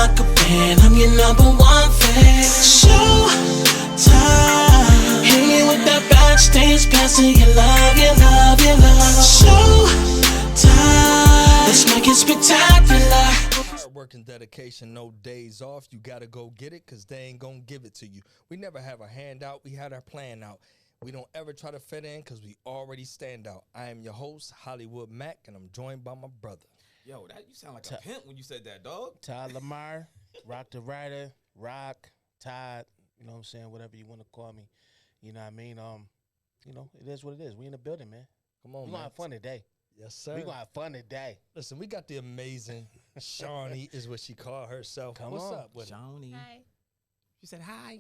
like a band, I'm your #1 fan. Showtime. Hit me with that backstage passing, you love, you love, you love. Showtime. Let's make it spectacular. Hard work and dedication, no days off. You gotta go get it, cause they ain't gonna give it to you. We never have a handout, we had our plan out. We don't ever try to fit in, cause we already stand out. I am your host, Hollywood Mac, and I'm joined by my brother. Yo, that you sound like a pimp when you said that, dog. Todd Lamar, Rock the Writer, Rock, Todd, you know what I'm saying, whatever you want to call me. You know what I mean? You know, it is what it is. We in the building, man. Come on, we man. gonna have fun today. Yes, sir. We gonna have fun today. Listen, we got the amazing Shawnee, is what she called herself. What's up with her? Shawnee? Hi. She said hi.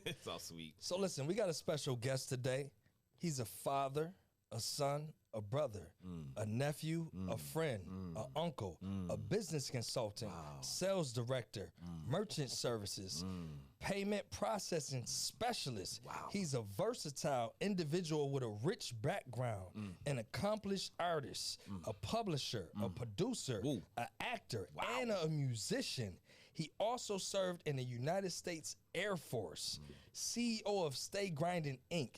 It's all sweet. So listen, we got a special guest today. He's a father, a son, a brother, a nephew, a friend, an uncle, a business consultant, sales director, merchant services, payment processing specialist. Wow. He's a versatile individual with a rich background, an accomplished artist, a publisher, a producer, an actor, and a musician. He also served in the United States Air Force, CEO of Stay Grinding Inc.,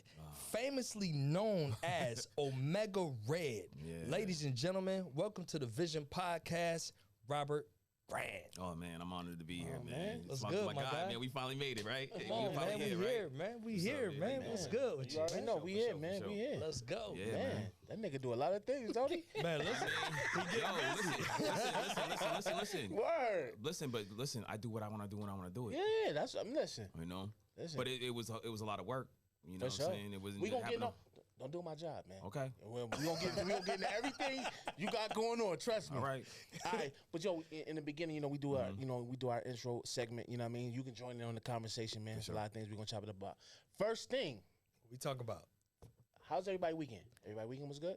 famously known as Omega Red. Yeah. Ladies and gentlemen, welcome to the Vision Podcast, Robert Grant. Oh man, I'm honored to be here, man. man. What's My- good, my my God, guy? man, we finally made it, right? Come on, man, we here, man. We What's up, here, man? man. Man. What's good with You you, already man? know For we sure, here, for man. sure. We here. Let's go. Yeah, Man, that nigga do a lot of things, don't he? Man, listen. Listen. Word. Listen, I do what I want to do when I want to do it. Yeah, that's what I'm listening. You know? Listen. But it was a lot of work. You know For what sure. I'm saying? It wasn't We gonna get happening. don't do my job, man. Okay. Well, we gonna get into everything you got going on. Trust me. All right. All right, but yo, in the beginning, you know, we do our intro segment. You know what I mean? You can join in on the conversation, man. There's a lot of things we're gonna chop it up about. First thing, We talk about. how's everybody weekend? Everybody weekend was good.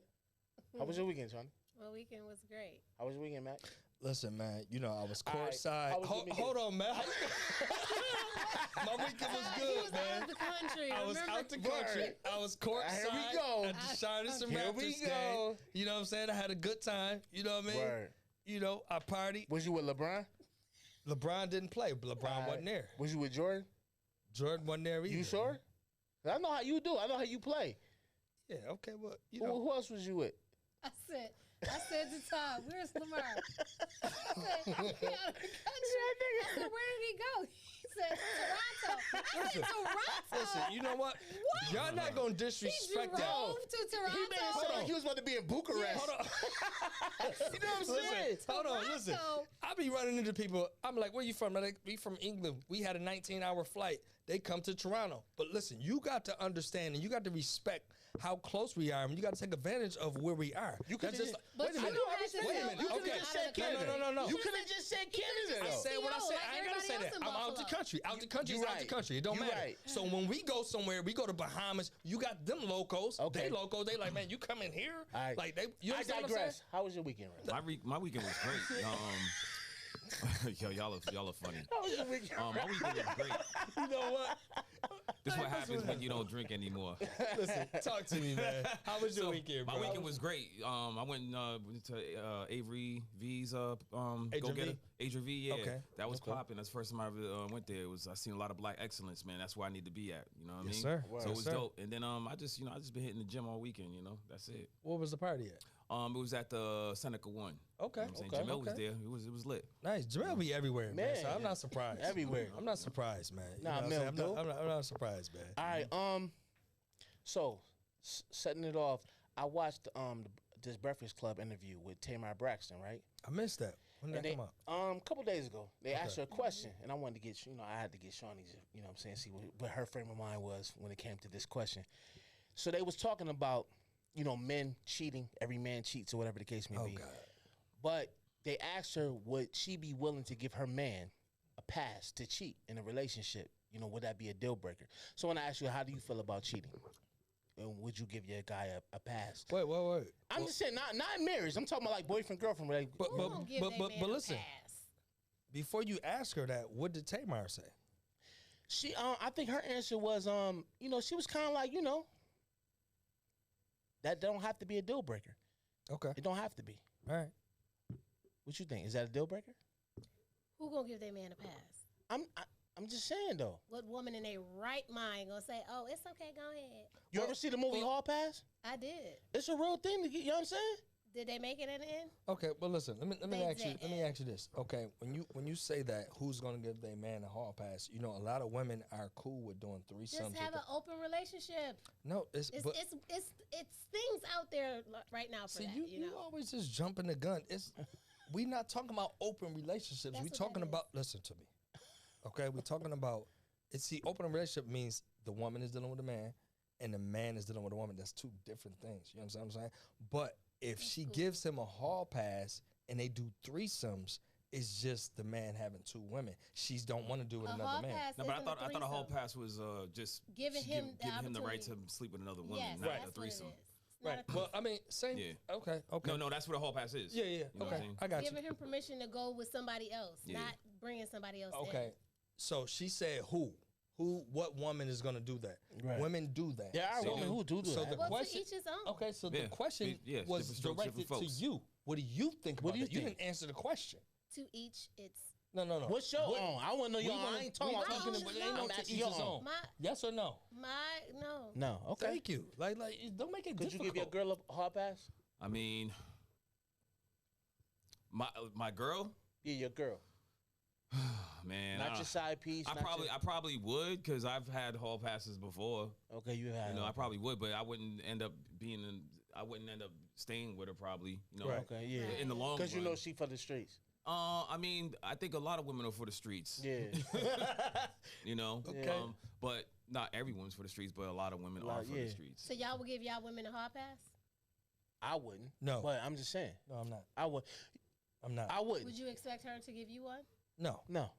How was your weekend, Sean? Well, weekend was great. How was your weekend, Matt? Listen, man, you know, I was All right, courtside. how was your weekend? Hold on, man. My weekend was He good, was man. out of the country. I was remember? out the country. Word. I was courtside Here we go. at the Shardis and Here Raptors we game. go. You know what I'm saying? I had a good time. You know what I mean? Word. You know, I partied. Was you with LeBron? LeBron didn't play. LeBron wasn't there. Was you with Jordan? Jordan wasn't there either. You sure? I know how you do. I know how you play. Yeah, okay, well, you Who, know. who else was you with? I said to Tom, where's Lamar? I said, he out of the country. I said, where did he go? He said, Toronto. I said, Toronto? Listen, you know what? What? Y'all not going to He disrespect that. drove to Toronto. He made it sound like he was about to be in Bucharest. Hold on. You know what I'm saying? Listen, hold on, listen. Toronto. I be running into people. I'm like, where you from? They're like, we from England. We had a 19-hour flight. They come to Toronto. But listen, you got to understand and you got to respect how close we are. And you got to take advantage of where we are. You could That's just, just But wait a you minute. don't have to Wait a tell minute. you us could Okay. have just said out of the Canada. No, no, no, no. You could have just said Canada, I though. said what I CO, said. like I ain't gotta say everybody that. else in I'm out the Buffalo. country. Out the country You is out the right. country. It don't You matter. right. So when we go somewhere, we go to Bahamas. You got them locals. Okay. They locals. They like, man, you come in here. All right. Like they. You I understand what I'm saying? digress. How was your weekend, Ray? My weekend was great. Yo, y'all are funny. How was your weekend? My weekend was great. You know what? This is what happens when you don't drink anymore. Listen, talk to me, man. How was your weekend, bro? My weekend was great. I went to Avery V's go Adrian getter. V? Adrian V, yeah. Okay. That was Okay. popping. That's the first time I ever went there. I seen a lot of black excellence, man. That's where I need to be at. You know what I mean? Yes, sir. So it was Yes, sir. dope. And then I just been hitting the gym all weekend. You know, that's it. What was the party at? It was at the Seneca One. Okay. You know what I'm saying? Okay. Jamel was okay. there. It was lit. Nice. Jamel be everywhere, man. So Man. I'm not surprised. Everywhere. I'm not surprised, man. You Nah, know what I'm Mel, saying? dude. I'm not surprised, man. All right. So setting it off, I watched this Breakfast Club interview with Tamar Braxton, right? I missed that. When did And that they, come out? a couple days ago, they asked her a question, and I wanted to get, I had to get Shawnee's, you know what I'm saying, see what her frame of mind was when it came to this question. So they was talking about, men cheating, every man cheats or whatever the case may Oh be. God. But they asked her, would she be willing to give her man a pass to cheat in a relationship? Would that be a deal breaker? So when I ask you, how do you feel about cheating? And would you give your guy a pass? Wait. I'm just saying, not in marriage. I'm talking about like boyfriend, girlfriend. Like, But Who gonna give that man a listen. pass? Before you ask her that, what did Tamar say? she, I think her answer was, she was kind of like, that don't have to be a deal breaker. Okay. It don't have to be. All right. What you think? Is that a deal breaker? Who gonna give their man a pass? I'm just saying though. What woman in their right mind gonna say, "Oh, it's okay, go ahead"? You ever see the movie Hall Pass? I did. It's a real thing to get. You know what I'm saying? Did they make it in the end? Okay, but listen, let me They ask you. did. Let me ask you this. Okay, when you say that, who's gonna give their man a hall pass? You know, a lot of women are cool with doing threesomes. Just have an open relationship. No, it's It's but it's things out there right now for see, that. you You know. always just jumping the gun. It's we not talking about open relationships. That's We what talking that about listen to me. Okay, we talking about it's see open relationship means the woman is dealing with the man and the man is dealing with a woman. That's two different things. You know what I'm saying? But if she gives him a hall pass and they do threesomes, it's just the man having two women. She don't want to do it with A another hall man. pass No, but I isn't thought a hall threesome. pass was just Giving him the giving him the right to opportunity. sleep with another woman, Yes, not that's a what it threesome. is. It's not a Well, I mean, same. Yeah. Okay. No, that's what a hall pass is. Yeah. You know what I'm Okay. saying? I got you. giving him permission to go with somebody else, Yeah. not bringing somebody else in. Okay. So she said who? What woman is going to do that? Right. Women do that. There are So- women who do so that. the Well, question, to each his own. okay, so Yeah. the question Yeah, was different strokes, directed different to folks. you. What do you think about What do you that? You think? didn't answer the question. To each its. No. What's your own? I want to know your own. I ain't talking we about talking talking about- about ain't no I'm to asking each your his own. own. My Yes or no? no. No, okay. Thank you. Like, don't make it Could you difficult. give your girl a hall pass? I mean, my girl, Yeah, your girl. man. Not your side piece. I probably would because I've had hall passes before. Okay, you had. You know, I probably would, but I wouldn't end up I wouldn't end up staying with her probably. You know, Right. Okay, yeah. in the long run. Because you know she for the streets. I mean, I think a lot of women are for the streets. Yeah. You know, Okay. but not everyone's for the streets, but a lot of women are for yeah. the streets. So y'all will give y'all women a hall pass? I wouldn't. No. But I'm just saying. No, I'm not. I would. I'm not. I wouldn't. Would you expect her to give you one? No. No.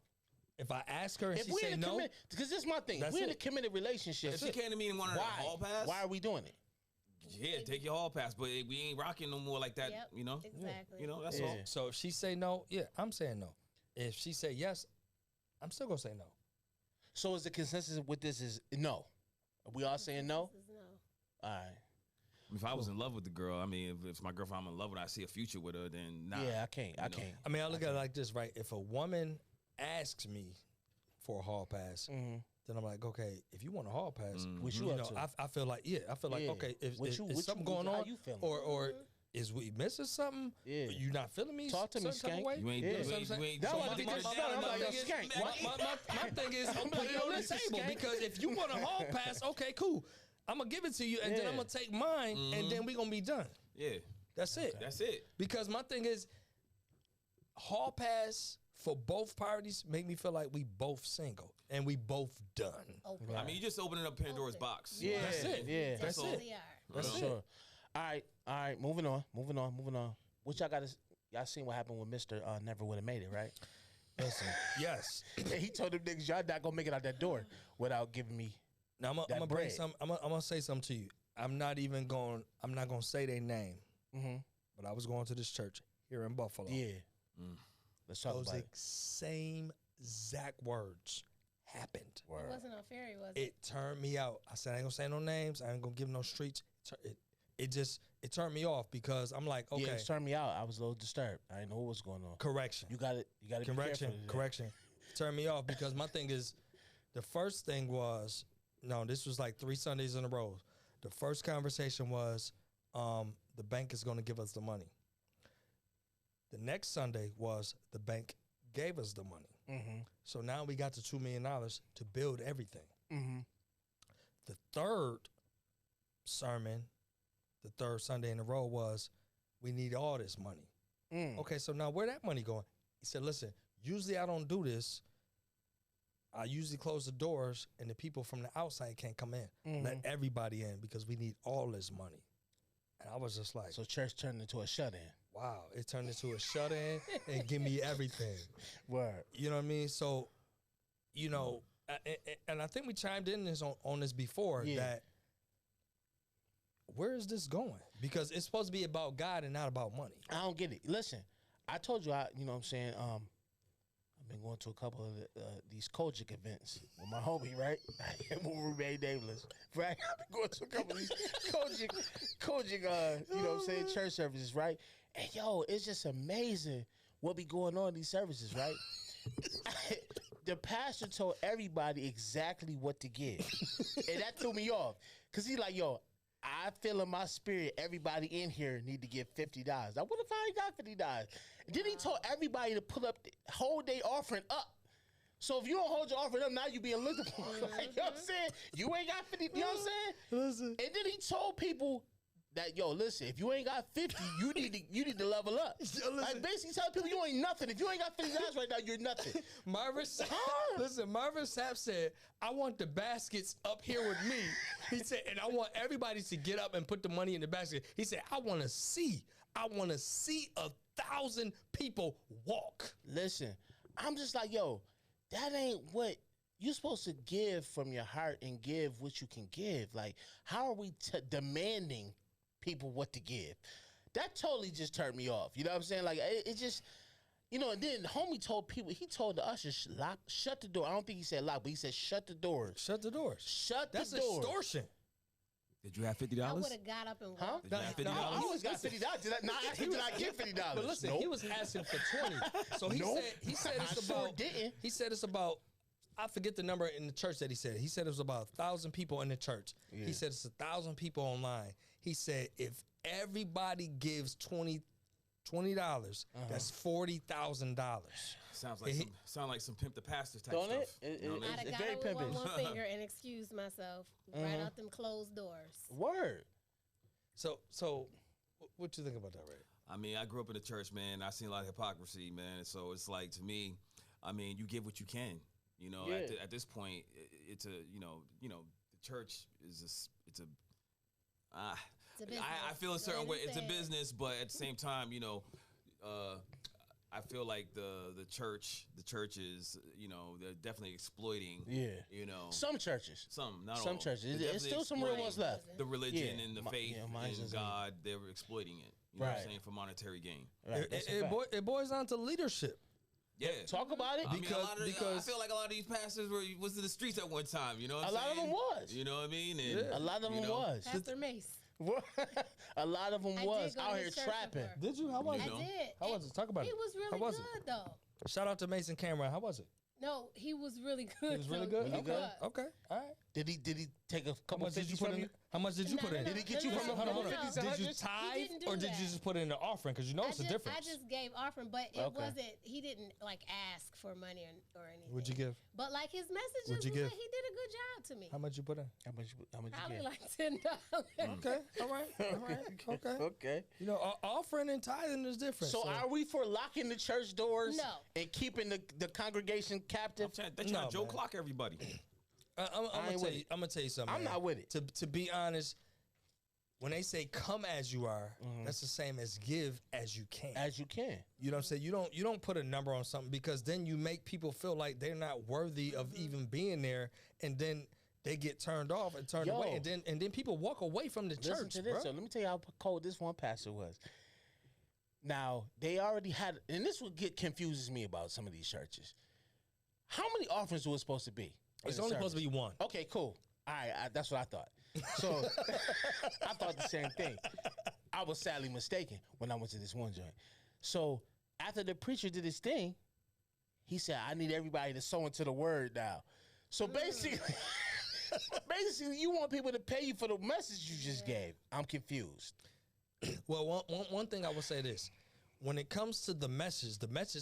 If I ask her and If she we're say in a no, because this is my thing. If That's we're in a it. committed relationship. If she came to me and wanted a hall pass, Why are we doing it? yeah, take your hall pass, but we ain't rocking no more like that. Yep. You know, Exactly. you know that's Yeah. all. so if she say no, yeah, I'm saying no. If she say yes, I'm still gonna say no. So is the consensus with this is no? Are we all saying no? This is no. All right. If I was in love with the girl, I mean, if it's my girlfriend, I'm in love with her, I see a future with her, then nah. Yeah, I can't. I You know. can't. I mean, I look at it like this, right? If a woman asks me for a hall pass, then I'm like, okay, if you want a hall pass, What you you up know, to? I feel like, I feel like, Yeah. okay, if What is you- is what something you- going how on, you feeling? or is we missing something? Yeah. You not feeling me? Talk to me, certain type of skank. way? You ain't, Yeah. you That's what I'm ain't, saying. you ain't. That's so why I my- think my- this my- is fun. I'm my- like, my- yo, skank. My thing is, I'm putting it on the Listen, table skank. because if you want a hall pass, okay, cool. I'm gonna give it to you, and then Yeah. I'm gonna take mine, and then we gonna be done. Yeah, That's it. that's it. Because my thing is, hall pass for both parties make me feel like we both single and we both done. Open. I mean, you just opening up Pandora's Open. box. Yeah. That's it. Yeah. That's it. Definitely are. That's For it. sure. All right. Moving on. What y'all got to? Y'all seen what happened with Mr. Never would have made it, right? Listen, yes. And he told them niggas, y'all not gonna make it out that door without giving me. Now I'm That gonna bring bread. some. I'm gonna say something to you. I'm not gonna say their name. But I was going to this church here in Buffalo. Yeah. Let's talk Those about it. same exact words happened. It wasn't on ferry, was it? It turned me out. I said I ain't gonna say no names. I ain't gonna give no streets. It turned me off because I'm like, okay, Yeah, it turned me out. I was a little disturbed. I didn't know what was going on. correction. You got it. You got to be Correction, careful. today. correction. Turned me off because my thing is, the first thing was, no, this was like 3 Sundays in a row. The first conversation was, the bank is going to give us the money. The next Sunday was the bank gave us the money. So now we got the $2 million to build everything. The third sermon, the third Sunday in a row was, we need all this money. Okay, so now where that money going? He said, listen, usually I don't do this. I usually close the doors and the people from the outside can't come in. Let everybody in because we need all this money. And I was just like, So church turned into a shut-in. wow, it turned into a shut-in and give me everything. Word. You know what I mean? So, you know, and I think we chimed in this on this before, Yeah. that where is this going? Because it's supposed to be about God and not about money. I don't get it. Listen, I told you, you know what I'm saying? I've been going to a couple of these Kojic events with my homie, right? When we remain nameless, right? I've been going to a couple of these Kojic, you know what I'm saying, church services, right? And yo, it's just amazing what be going on in these services, right? the pastor told everybody exactly what to give. And that threw me off. Because he's like, yo, I feel in my spirit everybody in here need to give $50. Now, what if I ain't got $50? And then he told everybody to put up, hold their offering up. So if you don't hold your offering up, now you being looked upon. Like, you know what I'm saying? You ain't got 50, you know what I'm saying? Listen. And then he told people that, yo, listen, if you ain't got 50, you need to level up. Like, basically telling people you ain't nothing. If you ain't got $50 right now, you're nothing. Marvin Sapp said, I want the baskets up here with me. He said, and I want everybody to get up and put the money in the basket. He said, I want to see 1,000 people walk. Listen, I'm just like, yo, that ain't what you're supposed to give from your heart and give what you can give. Like, how are we demanding people what to give? That totally just turned me off. You know what I'm saying? Like, it just, you know, and then homie told people, he told the ushers, shut the door. I don't think he said lock, but he said shut the doors. Shut the doors. Shut That's the doors. extortion. Did you have $50? I would have got up and walked. Huh? Did you have $50? I always got $50. Did I get $50? But listen, Nope. he was asking for 20. So he Nope. said I it's sure about didn't. He said it's about, I forget the number in the church that he said. He said it was about 1,000 people in the church. Yeah. He said it's 1,000 people online. He said if everybody gives $20, that's $40,000. Sound like some pimp the pastor type Don't stuff. it? You know what I mean? I'd have It's got very up with pimpin'. one finger and excused myself right out them closed doors. Word. So what you think about that, Ray? I mean, I grew up in the church, man. I seen a lot of hypocrisy, man. So it's like, to me, I mean, you give what you can. You know, Yeah. at this point, it's a, you know, the church is I feel a certain way. It's a business, but at the same time, you know, I feel like the church is, you know, they're definitely exploiting. Yeah. You know, Some churches. not Some all. churches. They're There's definitely still some real exploiting ones left. the religion Yeah. and the Mi- faith yeah, mine's and just- God. They were exploiting it. You know what I'm Right. saying, for monetary gain. Right, that's a fact. It boils down to leadership. Yeah. Talk about it. I mean, I because- feel like a lot of these pastors was in the streets at one time. You know what I'm A lot of saying? them was. You know what I mean? And, A lot of them you know, was. Pastor Mace. A lot of them I was did go out to here his church trapping. before. Did you? How was I it? know. did. How was it? Talk about He it. was How really was good, it? though. Shout out to Mason Cameron. How was it? No, he was really good. He was really though. good. He Okay. was. Okay. All right. Did he take a How couple much did you 50s put from in? you? How much did you put in? Did he get you from a Hold on, couple hold on. 50s and Did you 100s? tithe didn't do or did you that. just put it in the offering? Because you know it's a difference. I just gave offering, but it Okay. wasn't. He didn't like ask for money or anything. What'd you give? But like his messages, What'd you was give? like, he did a good job to me. How much you put in? How much you Probably get? like $10. Okay. All right. All right. Okay. Okay. You know, offering and tithing is different. So are we for locking the church doors No. and keeping the congregation captive? They're trying No, to Joe man. Clock everybody. I'm ain't with it. gonna tell you something. I'm man. not with it. To be honest, when they say come as you are, that's the same as give as you can. As you can. You know what I'm saying? You don't put a number on something because then you make people feel like they're not worthy of even being there, and then they get turned off and turned Yo. away, and then people walk away from the Listen church, to this. bro. So let me tell you how cold this one pastor was. Now, they already had, and this what confuses me about some of these churches. How many offerings was it supposed to be? It's in a only supposed to service? be one. Okay, cool. All right, that's what I thought. So I thought the same thing. I was sadly mistaken when I went to this one joint. So after the preacher did his thing, he said, I need everybody to sow into the word now. So basically, you want people to pay you for the message you just gave. I'm confused. Well, one thing I will say this. When it comes to the message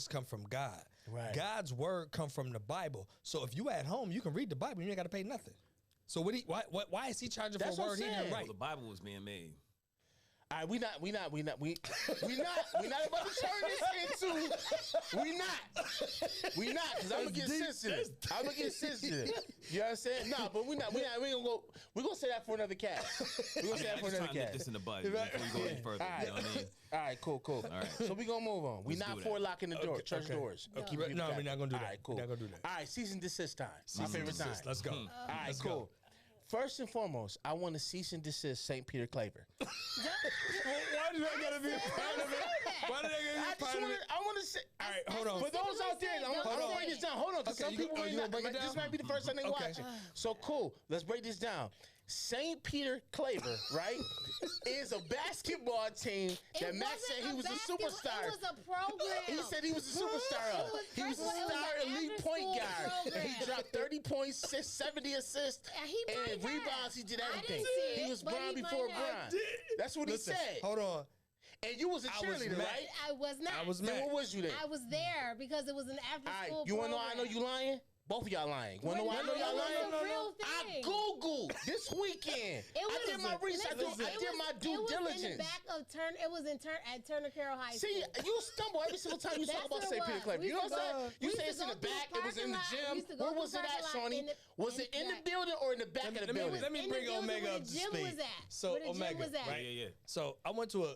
come from God. Right. God's word come from the Bible. So if you at home, you can read the Bible. You ain't got to pay nothing. So why is he charging That's for a what word I'm he didn't saying. write? The Bible was being made. All right, we not about to turn this into. We not, because I'm gonna get sensitive. I'm gonna get sensitive. You know what I'm saying? No, but we ain't gonna go. We're gonna say that for another cast. We're gonna say that I'm for just another trying to nip cast. this in the bud before we go any further. All right. You know what I mean? All right, cool. All right. So we gonna move on. We Let's not do for that. locking the door, church okay. doors. No. Keep people No, we're captive. not gonna do All that. right, cool. We're not gonna do that. All right, cease and desist time. My Cease and favorite time. desist. Let's go. All right, Let's cool. go. First and foremost, I want to cease and desist St. Peter Claver. Why do I gotta be a part of it? Why do they I gotta be a part of it? want to say. All right, hold on. For those out there, I'm gonna break this down. Hold on, because Okay, some you people gonna ain't break it this down? might be the first time they Okay. watching. So cool. Let's break this down. St. Peter Claver, right, is a basketball team that Max said he was a superstar. It was a program. He said he was a superstar. He was a star elite point guard. And he dropped 30 points, 70 assists, and rebounds. He did everything. He was Bron before Bron. That's what he said. Hold on. And you was a cheerleader, right? I was not. I was Then mad. what was you then? I was there because it was an after-school All right, you want to know program. I know you lying? Both of y'all lying. Want to know why I know y'all lying? It was a real I thing. Googled this weekend. I did my research. I did my due It was in diligence. the back of It was at Turner Carroll High School. See, you stumble every single time you talk about St. Peter Claver. You know what I'm saying? You say it's in the back. It was in the gym. Where was it at, Shawnee? Was it in the building or in the back of the building? Let me bring Omega up to speed. Where the gym was at. So Where the gym Omega, was at. right? Yeah. So I went to a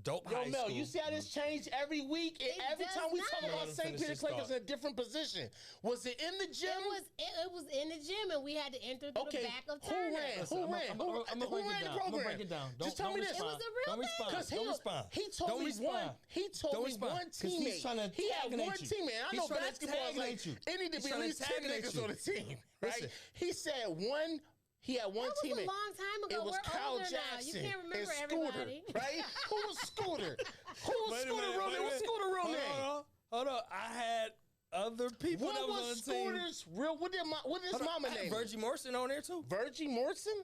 dope Yo, high Mel, school. you see how this changed every week? And It every does time we talk not. about Let him St. finish Peter his Claver's thought. in a different position. Was it in the gym? It was in the gym, and we had to enter through the back of Turner. Who ran? Listen, Who I'm ran? gonna break it Who ran down. the I'm program? gonna break it down. Just tell me this. It was a real Don't thing. respond. Because Don't respond. he told Don't me respond. one. He told Don't me respond. one 'Cause he's teammate. trying to He had antagonate one you. teammate. I He's know trying to basketball is like antagonate you. it need to He's be at trying to least 10 antagonate niggas you. on the team, right? Listen. He said one. He had one That was teammate. a long time ago. It was We're Kyle older now. Jackson You can't remember and Scooter, everybody. right? Who was Scooter? Who was Wait a Scooter minute, real wait a name? What's minute. Scooter real Hold name? on. Hold on. I had other people What that was on was the team. Scooter's real? What did his mama I had name? Virgie Morrison on there too. Virgie Morrison?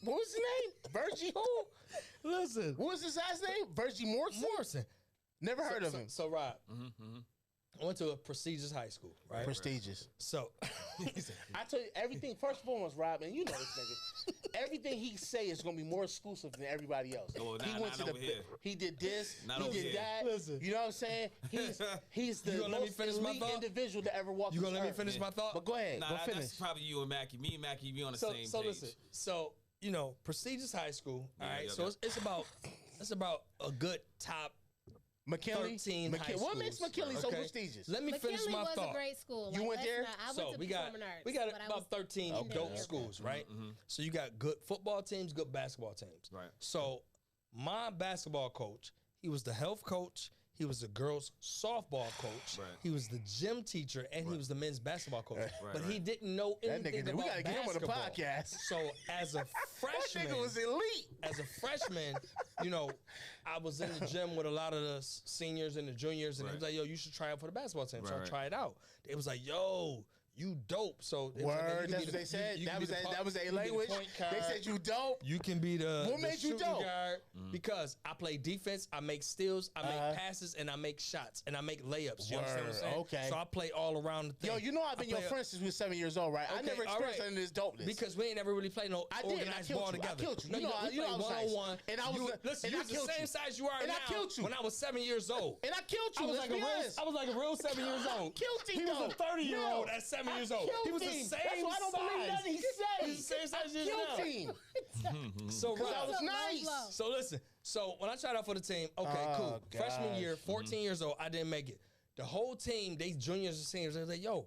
What was his name? Virgie who? Listen. What was his last name? Virgie Morrison? Morrison. Never heard of him. So Rob, I went to a prestigious high school, right? Prestigious. So I tell you everything. First and foremost, Rob, and you know this nigga. Everything he say is gonna be more exclusive than everybody else. Oh, He nah, went not to over here. He did this. Not he over did here. that. Listen. You know what I'm saying? He's the You gonna let me most finish my elite thought? individual to ever walk. you this gonna let me earth. finish my thought? But go ahead. Nah, go that's finish. probably you and Mackie. Me and Mackie be on the same So page. listen. So you know, prestigious high school. All right. yeah, So yeah. it's about a good top McKinley. 13 high What makes schools, McKinley so okay? prestigious? Let me finish McKinley my was thought. a great school. You went let's there? not- I went So to we got performing arts. but I about was 13 in dope there. schools, right? So you got good football teams, good basketball teams. Right. So my basketball coach, he was the health coach, he was the girls softball coach, Right. he was the gym teacher, and he was the men's basketball coach. Right, but he right. didn't know That anything nigga, about we gotta get him on the basketball. podcast. So as a That freshman, nigga was elite. as a freshman, you know, I was in the gym with a lot of the seniors and the juniors, and it was Right. like, yo, you should try out for the basketball team. So I Right. tried out. It was like, yo, you dope. So it was like, Word. you can That's be what the- they said. you That can was be the that point- was you a can be the language. point They guard. said you dope. You can be the, What the made you shooting dope? guard because I play defense, I make steals, I make passes, and I make shots, and I make layups. You understand what I'm saying? Word, okay. So I play all around the thing. Yo, you know I've been your play- friend since we were 7 years old, right? I Okay, never all experienced right. any of this dopeness. Because we ain't never really played no I did, and I organized killed ball you. I together. killed you. No, You know I- we you know played I was nice. one-on-one. And I was You- the- listen, and you I was the killed same you. size you are And I now killed you. when I was 7 years old. And I killed you. I was let's like be honest. I was like a real 7 years old. killed him, He was though. a 30-year-old No, at 7 I years old. killed He was the him. same That's why I don't believe size. nothing he says. He's the same size as you Killed now. him. So Because I Rob, was Low nice. blow. so listen. So when I tried out for the team, okay, Oh, cool. Freshman gosh. year, 14 years old, I didn't make it. The whole team, they juniors and seniors, they was like, yo,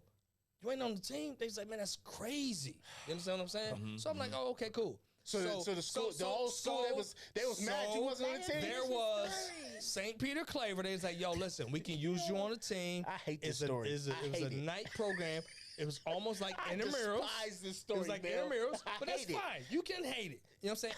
you ain't on the team? They was like, man, that's crazy. You understand what I'm saying? So I'm like, oh, okay, cool. So the school, the whole school, they was mad you wasn't on the team. There was St. Peter Claver. They was like, yo, listen, we can use you on the team. I hate this It's story. It was I a hate it. night program. It was almost like I intramurals. despise this It story, was like Bill. intramurals, I but that's hate it. fine. You can hate it. You know what I'm saying?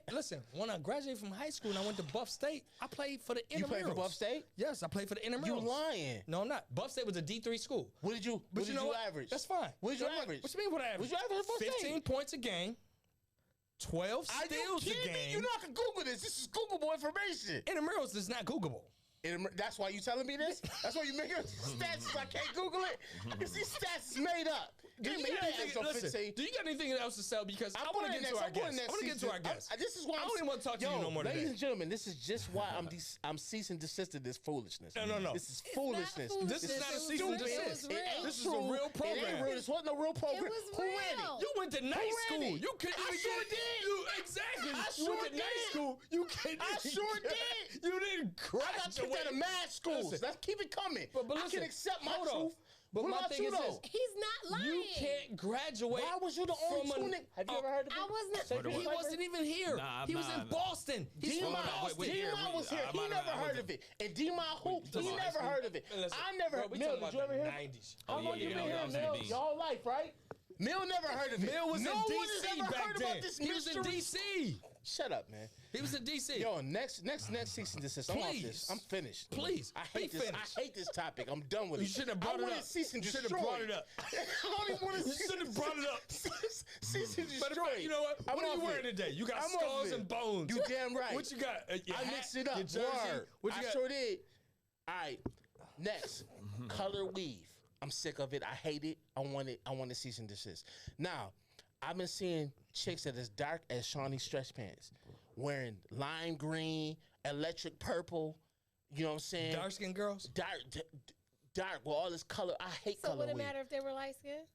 And listen, when I graduated from high school and I went to Buff State, I played for the intramurals. You played for Buff State? Yes, I played for the intramurals. You lying. No, I'm not. Buff State was a D3 school. What did you But you know what? average? That's fine. What did you Look, average? What you mean what I average? What you average at Buff State? 15 points a game, 12 Are you steals a kidding me? game. You know I can Google this. This is Googleable information. Intramurals is not Googleable. And that's why you telling me this? That's why you making stats so I can't Google it? Because these stats is made up. Give me that episode 15. Do you got anything else to sell? Because I want to get to our guests. I want to get to our guests. This is why I don't even want to talk to you no more ladies today. and gentlemen, this is just why I'm cease and desist this foolishness. No. This is foolishness. This is not a cease and It was desist. real. This is a real It ain't program. real. This wasn't a real program. It was Who ran it? real. You went to night ran school. it? You couldn't I even sure get did. You exactly. I You sure went to night did. school. You couldn't. I sure did. You didn't I got kicked graduate. out of mad schools. Listen. Let's keep it coming. But I listen, can accept my hold on. truth. But What my about thing you, is though? this. He's not lying. You can't graduate. Why was you the only from two a- niggas? Have you ever heard of I was not. He wasn't even here. Nah, he was nah, in nah. Boston. He's from D-Mon Boston. D-Mon was here. I He might never not- I heard wasn't- of it. And D-Mon hoops. He talking about never high heard of it. Listen, I never bro, heard. we Mel, talking did about you ever the hear? 90s. How long you been here, Mel? Your whole life, right? Mill never heard of it. Mill was no in one has DC ever back heard then. about this He was in mystery. DC. Shut up, man. He was in DC. Yo, next cease and desist. I'm off Please. this. I'm finished. Please. I hate Be this. finished. I hate this topic. I'm done with You it. shouldn't have brought I it want up. cease and You destroy. should have brought it up. I don't even want to. You should have brought it up. Cease and Matter of destroy. fact, you know what? I'm What are you off wearing it. today? You got I'm off skulls it. and bones. You damn right. What you got? Your I hat, mixed it up. Your jersey. Word. What you I got? sure did. All right. Next, color weave. I'm sick of it. I hate it. I want it. I want to cease and desist. Now, I've been seeing chicks that as dark as Shawnee's stretch pants, wearing lime green, electric purple. You know what I'm saying? Dark skinned girls? Dark with all this color. I hate So color would it weave. matter if they were light skinned?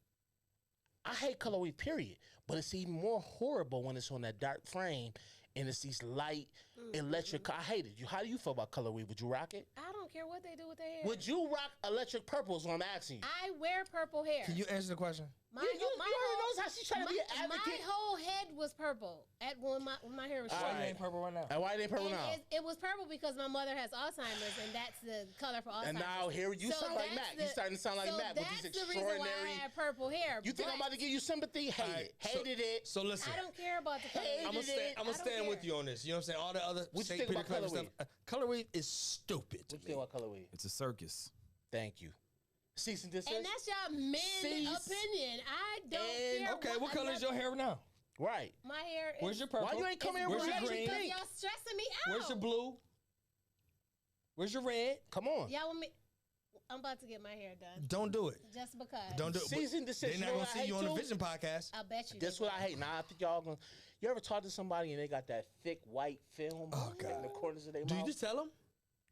I hate color weave, period. But it's even more horrible when it's on that dark frame and it's these light electric. I hate it. How do you feel about color weave? Would you rock it? I don't care what they do with their hair. Would you rock electric purple? Is what I'm asking you. I wear purple hair. Can you answer the question? My, You already knows how she's trying to be an advocate. My whole head was purple when my hair was All short. right. Why you ain't purple right now? And why it ain't purple And now? it was purple because my mother has Alzheimer's, and that's the color for Alzheimer's. And now here you sound like that's Mac. You starting to sound like Mac with these that's the reason why extraordinary. I had purple hair. You think I'm about to give you sympathy? Hate All it. right, Hated it. So listen. I don't care about the color. Hated I'm gonna it. stand. I'm I gonna don't stand with care. you on this. You know what I'm saying? All the other What you St. think Peter about Clever color stuff. Color weave is stupid to What you me. think about color weave? It's a circus. Thank you. Cease and desist. And that's y'all men's Cease opinion. I don't and- care. Okay, what color is your hair now? Right. My hair is. Where's your purple? Why you ain't come here Where's with your electric green? Because pink? y'all stressing me out. Where's your blue? Where's your red? Come on. Y'all want me? I'm about to get my hair done. Don't do it. Just because. Don't do it. Cease and desist. They're You not know gonna what I see hate you on the too? Vision podcast. I bet you. That's they what I will. hate. Now I think y'all gonna. You ever talk to somebody and they got that thick white film Oh, in God. the corners of their Do mouth? you just tell them?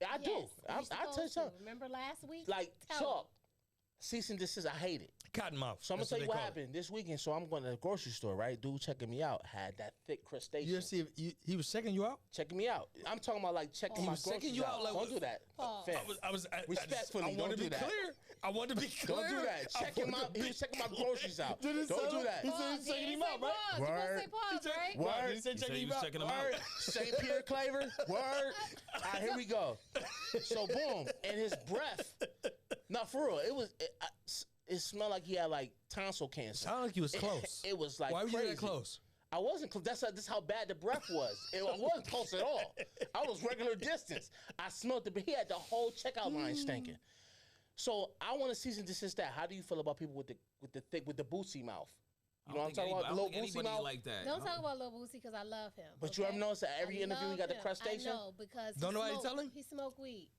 I do. Yes, I you're tell you supposed something. to. Remember last week? Like Tell chalk. Cease and desist. I hate it. Cottonmouth. So I'm gonna That's tell you they what call it. happened this weekend. So I'm going to the grocery store, right? Dude checking me out had that thick crustacean. You ever see if he was checking you out? Checking me out. I'm talking about like checking He my was checking groceries you out like Don't what? do that. Pause. Fam. Respectfully, I don't want to do be that. clear. I want to be clear. Don't do that. I Checking want my. to be He was checking my groceries out. Did it Don't say do that. He said Pause. he's checking He him said out, right? pause. You gonna say Word. pause, right? Word. Word. He said He said checking he him was out. checking him Word. out. St. Peter Claver. Word. All right, here we go. So boom, and his breath. No, for real, it smelled like he had like tonsil cancer. Sounded like you was close. It was like Why were you crazy. that close? I wasn't close. That's how bad the breath was. I wasn't close at all. I was regular distance. I smelled it, but he had the whole checkout line stinking. So I want to cease and desist that. How do you feel about people with the bootsy mouth? You know what I'm talking about? The I little don't think bootsy anybody move? like that. Don't talk about Lil Boosie because I love him. But you ever notice that every interview he got the crustacean? I know because Don't nobody tell him? He smoked weed.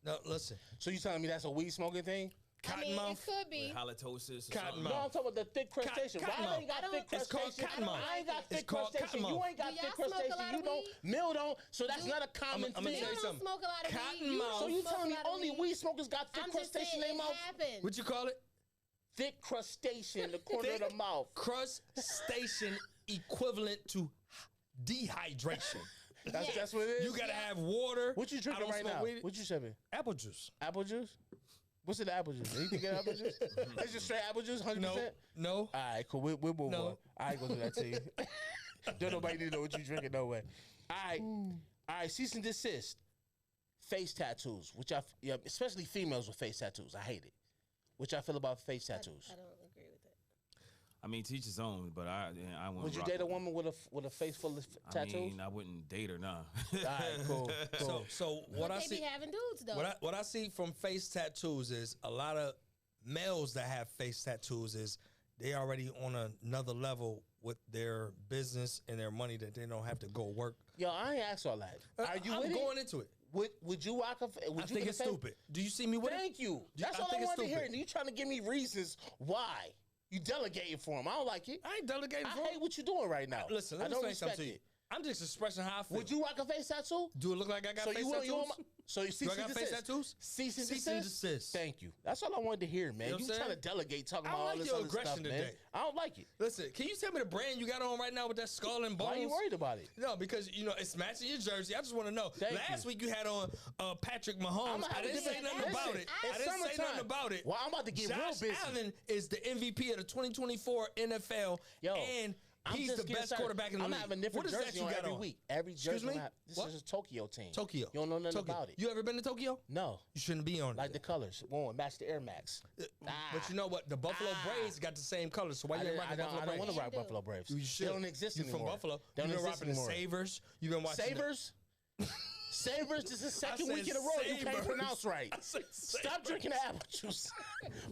No, listen. So you telling me that's a weed smoking thing? I mean, Cottonmouth. it could be. Halitosis. Cottonmouth. No, I'm talking about the thick crustacean. Cottonmouth. Why ain't got thick It's called crustacean? cottonmouth. I ain't got It's thick called crustacean. You cottonmouth. ain't got Do thick y'all smoke a crustacean. lot You of don't. weed? Mill don't. So that's not a common I'ma thing. tell you You don't something. smoke a lot of weed. Cottonmouth. So you smoke telling a me lot of only weed smokers got thick I'm just saying crustacean in their it mouth? happened. What you call it? Thick crustacean in the corner of the mouth. Crustacean equivalent to dehydration. That's what it is. You gotta have water. What you I drinking don't right smoke now? weed. What you sipping? Apple juice. Apple juice? What's in the apple juice? Anything in apple juice? It's just straight apple juice, 100%? No, no. All right, cool. We'll move No. on. I ain't gonna do that to you. Don't nobody need to know what you drinking, no way. All right. All right, cease and desist. Face tattoos, especially females with face tattoos. I hate it. What y'all feel about face tattoos? I don't agree with it. I mean, teach his own, but I wouldn't. Would you rock date a with woman with a face full of tattoos? I mean, I wouldn't date her, nah. All right, cool. So what I They see, be having dudes though. what I see from face tattoos is a lot of males that have face tattoos is they already on another level with their business and their money that they don't have to go work. Yo, I ain't asked all that. Are you I'm with going it? into it. Would you rock a? Would I you think get a it's face? stupid. Do you see me with it? Thank you. That's I all I think it's wanted to hear. stupid. And you trying to give me reasons why. You delegating for him. I don't like it. I ain't delegating I for hate what you're doing right now. Listen, I let me don't explain respect something to you. it. I'm just expressing how I feel. Would you rock a face tattoo? Do it look like I got face tattoos? So you cease Do I and got face desist. tattoos? Cease and Cease and desist. desist. Thank you. That's all I wanted to hear, man. You know what You I'm trying to saying? delegate, talking I about don't all like this your other stuff, aggression man. today. I don't like it. Listen, can you tell me the brand you got on right now with that skull and bones? Why are you worried about it? No, because it's matching your jersey. I just want to know. Thank Last you. week you had on Patrick Mahomes. I'ma have I a didn't say different- nothing about listen, it. it's I didn't say summertime. nothing about it. Well, I'm about to get real Josh busy. Allen is the MVP of the 2024 NFL, Yo. and He's just the getting best started. quarterback in the I'm league. having different What is that jersey you on got every on? week. Every Excuse jersey me? I have, this What? is a Tokyo team. Tokyo. You don't know nothing Tokyo. about it. You ever been to Tokyo? No. You shouldn't be on Like it. the colors. Won't match the Air Max. But you know what? The Buffalo Braves got the same colors. So why you ain't rocking Buffalo I don't want Braves? to rock Buffalo Braves. You should. They don't exist you anymore. from Buffalo. They don't You've been exist rocking the anymore. Savers. You've been watching Savers? Savers, this is the second said week in a row you can't Savers. pronounce right. I said Stop drinking the apple juice.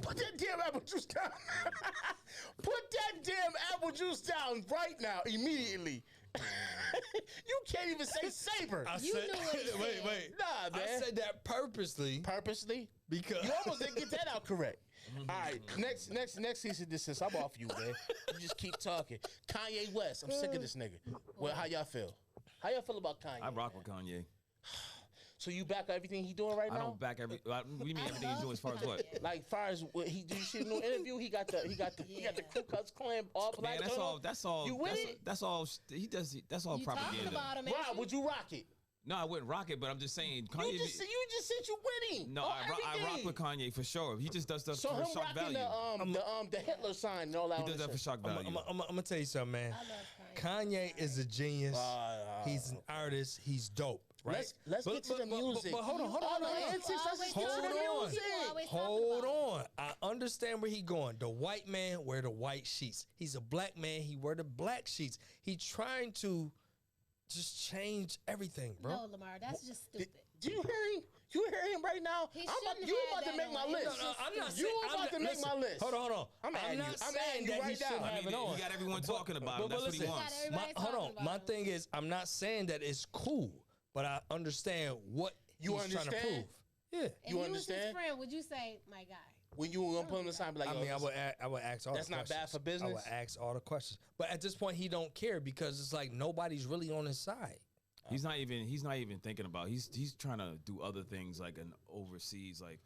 Put that damn apple juice down. Put that damn apple juice down right now, immediately. You can't even say saber. I You said, knew what he said. wait. Nah, man. I said that purposely Purposely? because You almost didn't get that out correct. All right, next cease and desist. I'm off you, man. You just keep talking. Kanye West. I'm sick of this nigga. Well, how y'all feel? How y'all feel about Kanye? I rock with Kanye. So you back everything he doing right I now? don't back every. What do you mean everything he's doing as far as what? Like far as what he did you see the new interview? He got the Ku Klux Klan all black. Man, that's all. You with that's, it? that's all. He does. That's all You talking propaganda. about him, ain't Rob, you? would you rock it? No, I wouldn't rock it, but I'm just saying. Kanye. You just said you winning. no, on I rock everything. with Kanye for sure. He just does stuff So for him shock rocking value. the Hitler sign and all that. He does that for shock value. I'm gonna tell you something, man. I love Kanye is a genius. He's an Uh, artist. He's dope. Right? Let's get to the music. But hold on. Let's get to the Hold on. music. Hold on. I understand where he going. The white man wear the white sheets. He's a black man. He wear the black sheets. He trying to just change everything, bro. No, Lamar, that's just stupid. Do you hear him? You hear him right now? He You shouldn't about have to that make my on. list. I'm not You saying, about to make my list. Hold on. I'm adding not you. I'm saying adding you that he right should now. have it on. He got everyone talking about him. But That's what he listen, wants. Got everybody hold talking on. about My him. thing is, I'm not saying that it's cool, but I understand what You he's trying to prove. understand? Yeah. If You he was his understand? friend, would you say, my guy? When you were gonna put him aside, and be like, I yo, mean, I listen, would ask all That's the not questions. bad for I business? would ask all the questions. But at this point, he don't care because it's like nobody's really on his side. He's not even thinking about. He's trying to do other things like an overseas. Like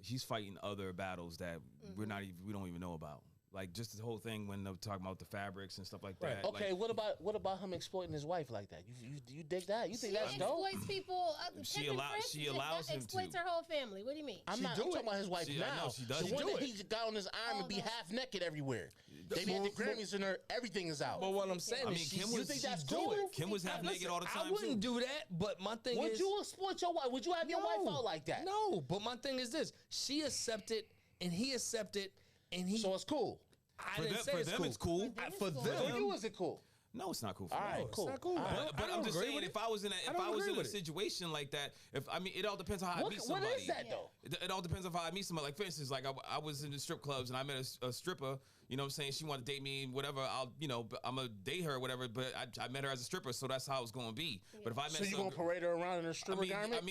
he's fighting other battles that we don't even know about. Like just the whole thing when they're talking about the fabrics and stuff like Right. that. Okay, Like, what about him exploiting his wife like that? You dig that? You think She that's dope? exploits people. She picking allow- friends, she that allows him exploits to. her whole family. What do you mean? I'm She not do I'm talking it. about his wife I now. know she does. The She one do that it. he's got on his arm and be half naked everywhere. They be at the Grammys and everything is out. But what I'm saying I is, mean, she's, Kim you was- think she that's do cool? it. Kim was half naked all the time I wouldn't too. do that, but my thing Would is, you exploit your wife? Would you have your wife out like that? No, but my thing is this: she accepted and he accepted, and he. So it's cool. I For didn't them- say for it's them, cool. it's cool. For them, For it's cool. them, For you, is it cool? No, it's not cool for All me. right, it's cool. not cool. All right. But I don't I'm just agree saying, with if I was in I a don't agree in a with it. situation like that, it all depends on how I meet What somebody. is that though? It all depends on how I meet somebody. Like for instance, like I was in the strip clubs and I met a stripper. You know what I'm saying? She wanted to date me, whatever. I'm gonna date her, or whatever. But I met her as a stripper, so that's how it's gonna be. But if I met So you some gonna parade her around in a stripper garment?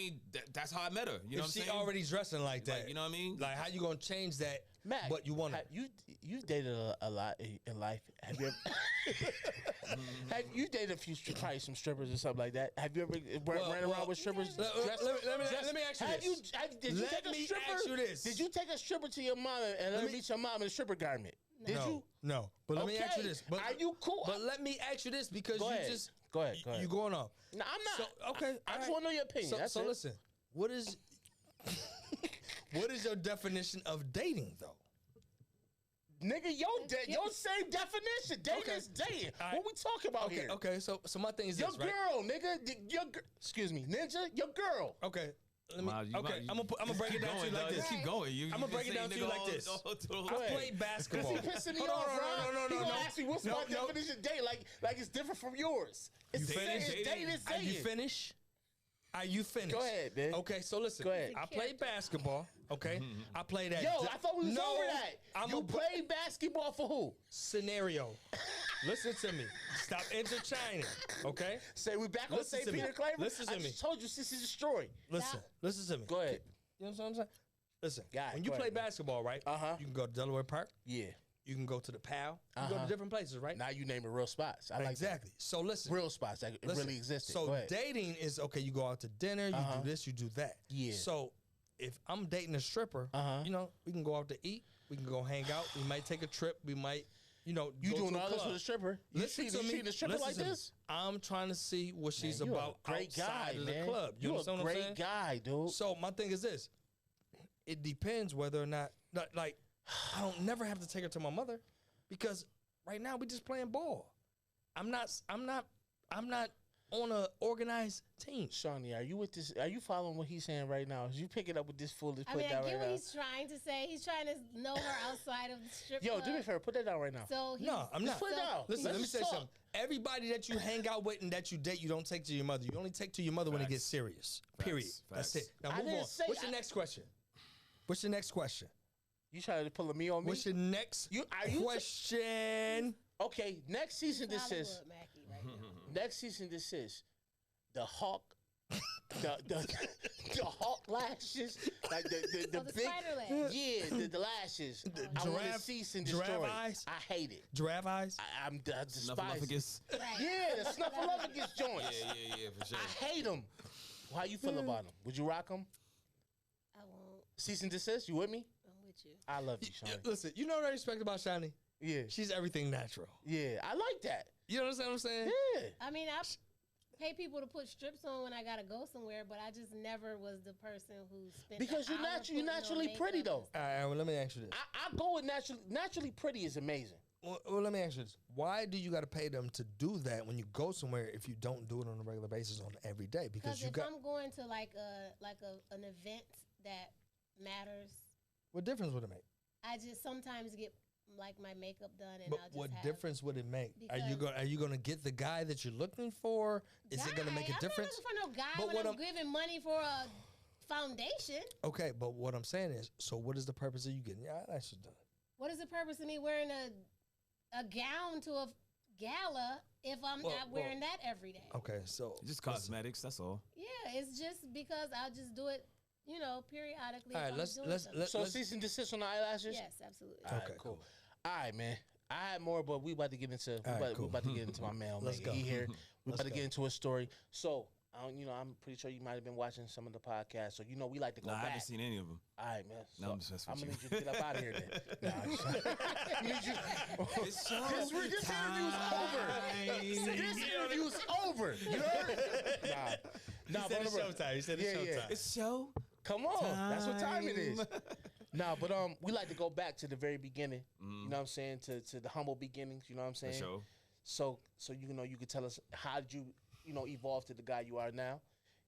that's how I met her. You know if what she I'm saying? already dressing like that, Like, you know what I mean? Like, how you gonna change that? Mac, But you want to? you've dated a lot in life. Have you ever? Have you dated a few probably some strippers or something like that? Have you ever ran around with strippers? Let me ask you Have this. did you Let take a me stripper? ask you this. Did you take a stripper to your mom and let her meet your mom in a stripper garment? Did no, you? No. But let me ask you Okay. this. But, Are you cool? But let me ask you this because Go you ahead. just Go ahead. you going off. No, I'm not. So, okay, I all just right. want to know your opinion. So, That's so it. listen, what is what is your definition of dating though? Nigga, your same definition. Dating Okay. is dating. All right. What we talking about Okay, here? okay. So my thing is Your this, right? girl, nigga. Excuse me, ninja. Your girl. Okay. Let me, Wow, you okay, might- I'm gonna break it down to you like this. Keep going. I'ma break it down to you like this. I played basketball. He pissing me Hold off, on, Ron. no, He gonna ask me what's my no. definition of date, like it's different from yours. It's You the same. finished? It's dating. It's Are you dating. finished? Are you finished? Go ahead, man. Okay, so listen. Go ahead. I played basketball. Okay, I played at. Yo, I thought we was no, over that. I'm You a played basketball for who? scenario. Listen to me. Stop interchining. Okay. Say we back on Listen St. to me. Peter Claver? Listen to I me. just told you this is destroyed. Listen to me. Go ahead. You know what I'm saying? Listen. Got it. When you Go play ahead, man. basketball, right? Uh-huh. You can go to Delaware Park. Yeah. You can go to the PAL. You can go to different places, right? Now you naming real spots. I like exactly. So listen. that. Real spots that Listen, really existed. So Go ahead. dating is okay. You go out to dinner. You do this. You do that. Yeah. So if I'm dating a stripper, you know, we can go out to eat. We can go hang out. We might take a trip. We might, you know, You go doing to a all this club. with a stripper? You Listen to me. treating a stripper Listen like to me. this? I'm trying to see what she's Man, you about a great outside guy, of man. the club. You You understand a what I'm saying? great guy, dude. So my thing is this: it depends whether or not, like, I don't never have to take her to my mother because right now we just playing ball. I'm not on a organized team. Shawnee, are you with this? Are you following what he's saying right now? Is you picking up with this foolish? I mean, I get what he's trying to say. He's trying to know her outside of the strip club. Yo, do me a favor, put that down right now. So No, I'm not. Put it down. Listen, Let's let me say talk. something. Everybody that you hang out with and that you date, you don't take to your mother. You only take to your mother when it gets serious. Period. That's Facts. it. Now I move didn't on. say- What's your next question? What's your next question? You trying to pull a me on me? What's your next question? Okay, next season this is. Hollywood Mackie right now. Next season this is. The Hawk. the Hawk lashes, like the The big, spider legs. yeah, the lashes. I want to Giraffe- cease and giraffe destroy. eyes? I hate it. Giraffe eyes? I despise it. Snuffleupagus. Right. Yeah, the snuffleupagus joints. Yeah, for sure. I hate them. How you feel about them? Would you rock them? I won't. Cease and desist. You with me? I'm with you. I love you, Shawnee. Listen, you know what I respect about Shani? Yeah, She's everything natural. yeah, I like that. You understand what I'm saying? Yeah. I mean, I pay people to put strips on when I gotta go somewhere, but I just never was the person who spent. Because an you're hour naturally putting on makeup pretty and though. stuff. All right, well, let me ask you this. I go with naturally pretty is amazing. Well, let me ask you this. Why do you got to pay them to do that when you go somewhere if you don't do it on a regular basis on every day? Because Because you if got... I'm going to an event that matters, What difference would it make? I just sometimes get like my makeup done, and But I'll just what have difference would it make? Because- Are you gonna get the guy that you're looking for? Is it gonna make a I'm difference? not looking for no guy But when what I'm giving money for a foundation. Okay, but what I'm saying is, so what is the purpose of you getting your eyelashes done? What is the purpose of me wearing a gown to a gala if I'm not wearing that every day? Okay, so Just cosmetics. That's all. Yeah, it's just because I'll just do it, periodically. All right, if I'm let's doing let's something. let's, So let's cease and desist on the eyelashes. Yes, absolutely. All right, Okay, cool. cool. All right, man. I had more, but we about to get into cool. my man. Let's Omega. go. He here. We Let's about to go. get into a story. So, I'm pretty sure you might have been watching some of the podcasts. So, we like to go Nah, I back. haven't seen any of them. All right, man. No, So, I'm just messing I'm with gonna need you to get up out of here then. Nah, I need you. This This interview's over. This interview's over. You heard? Nah, He said it's showtime. He said it's showtime. It's show. Come on, that's what time it is. Nah, but we like to go back to the very beginning. You know what I'm saying? To the humble beginnings. You know what I'm For saying? sure. So you could tell us how did you evolve to the guy you are now.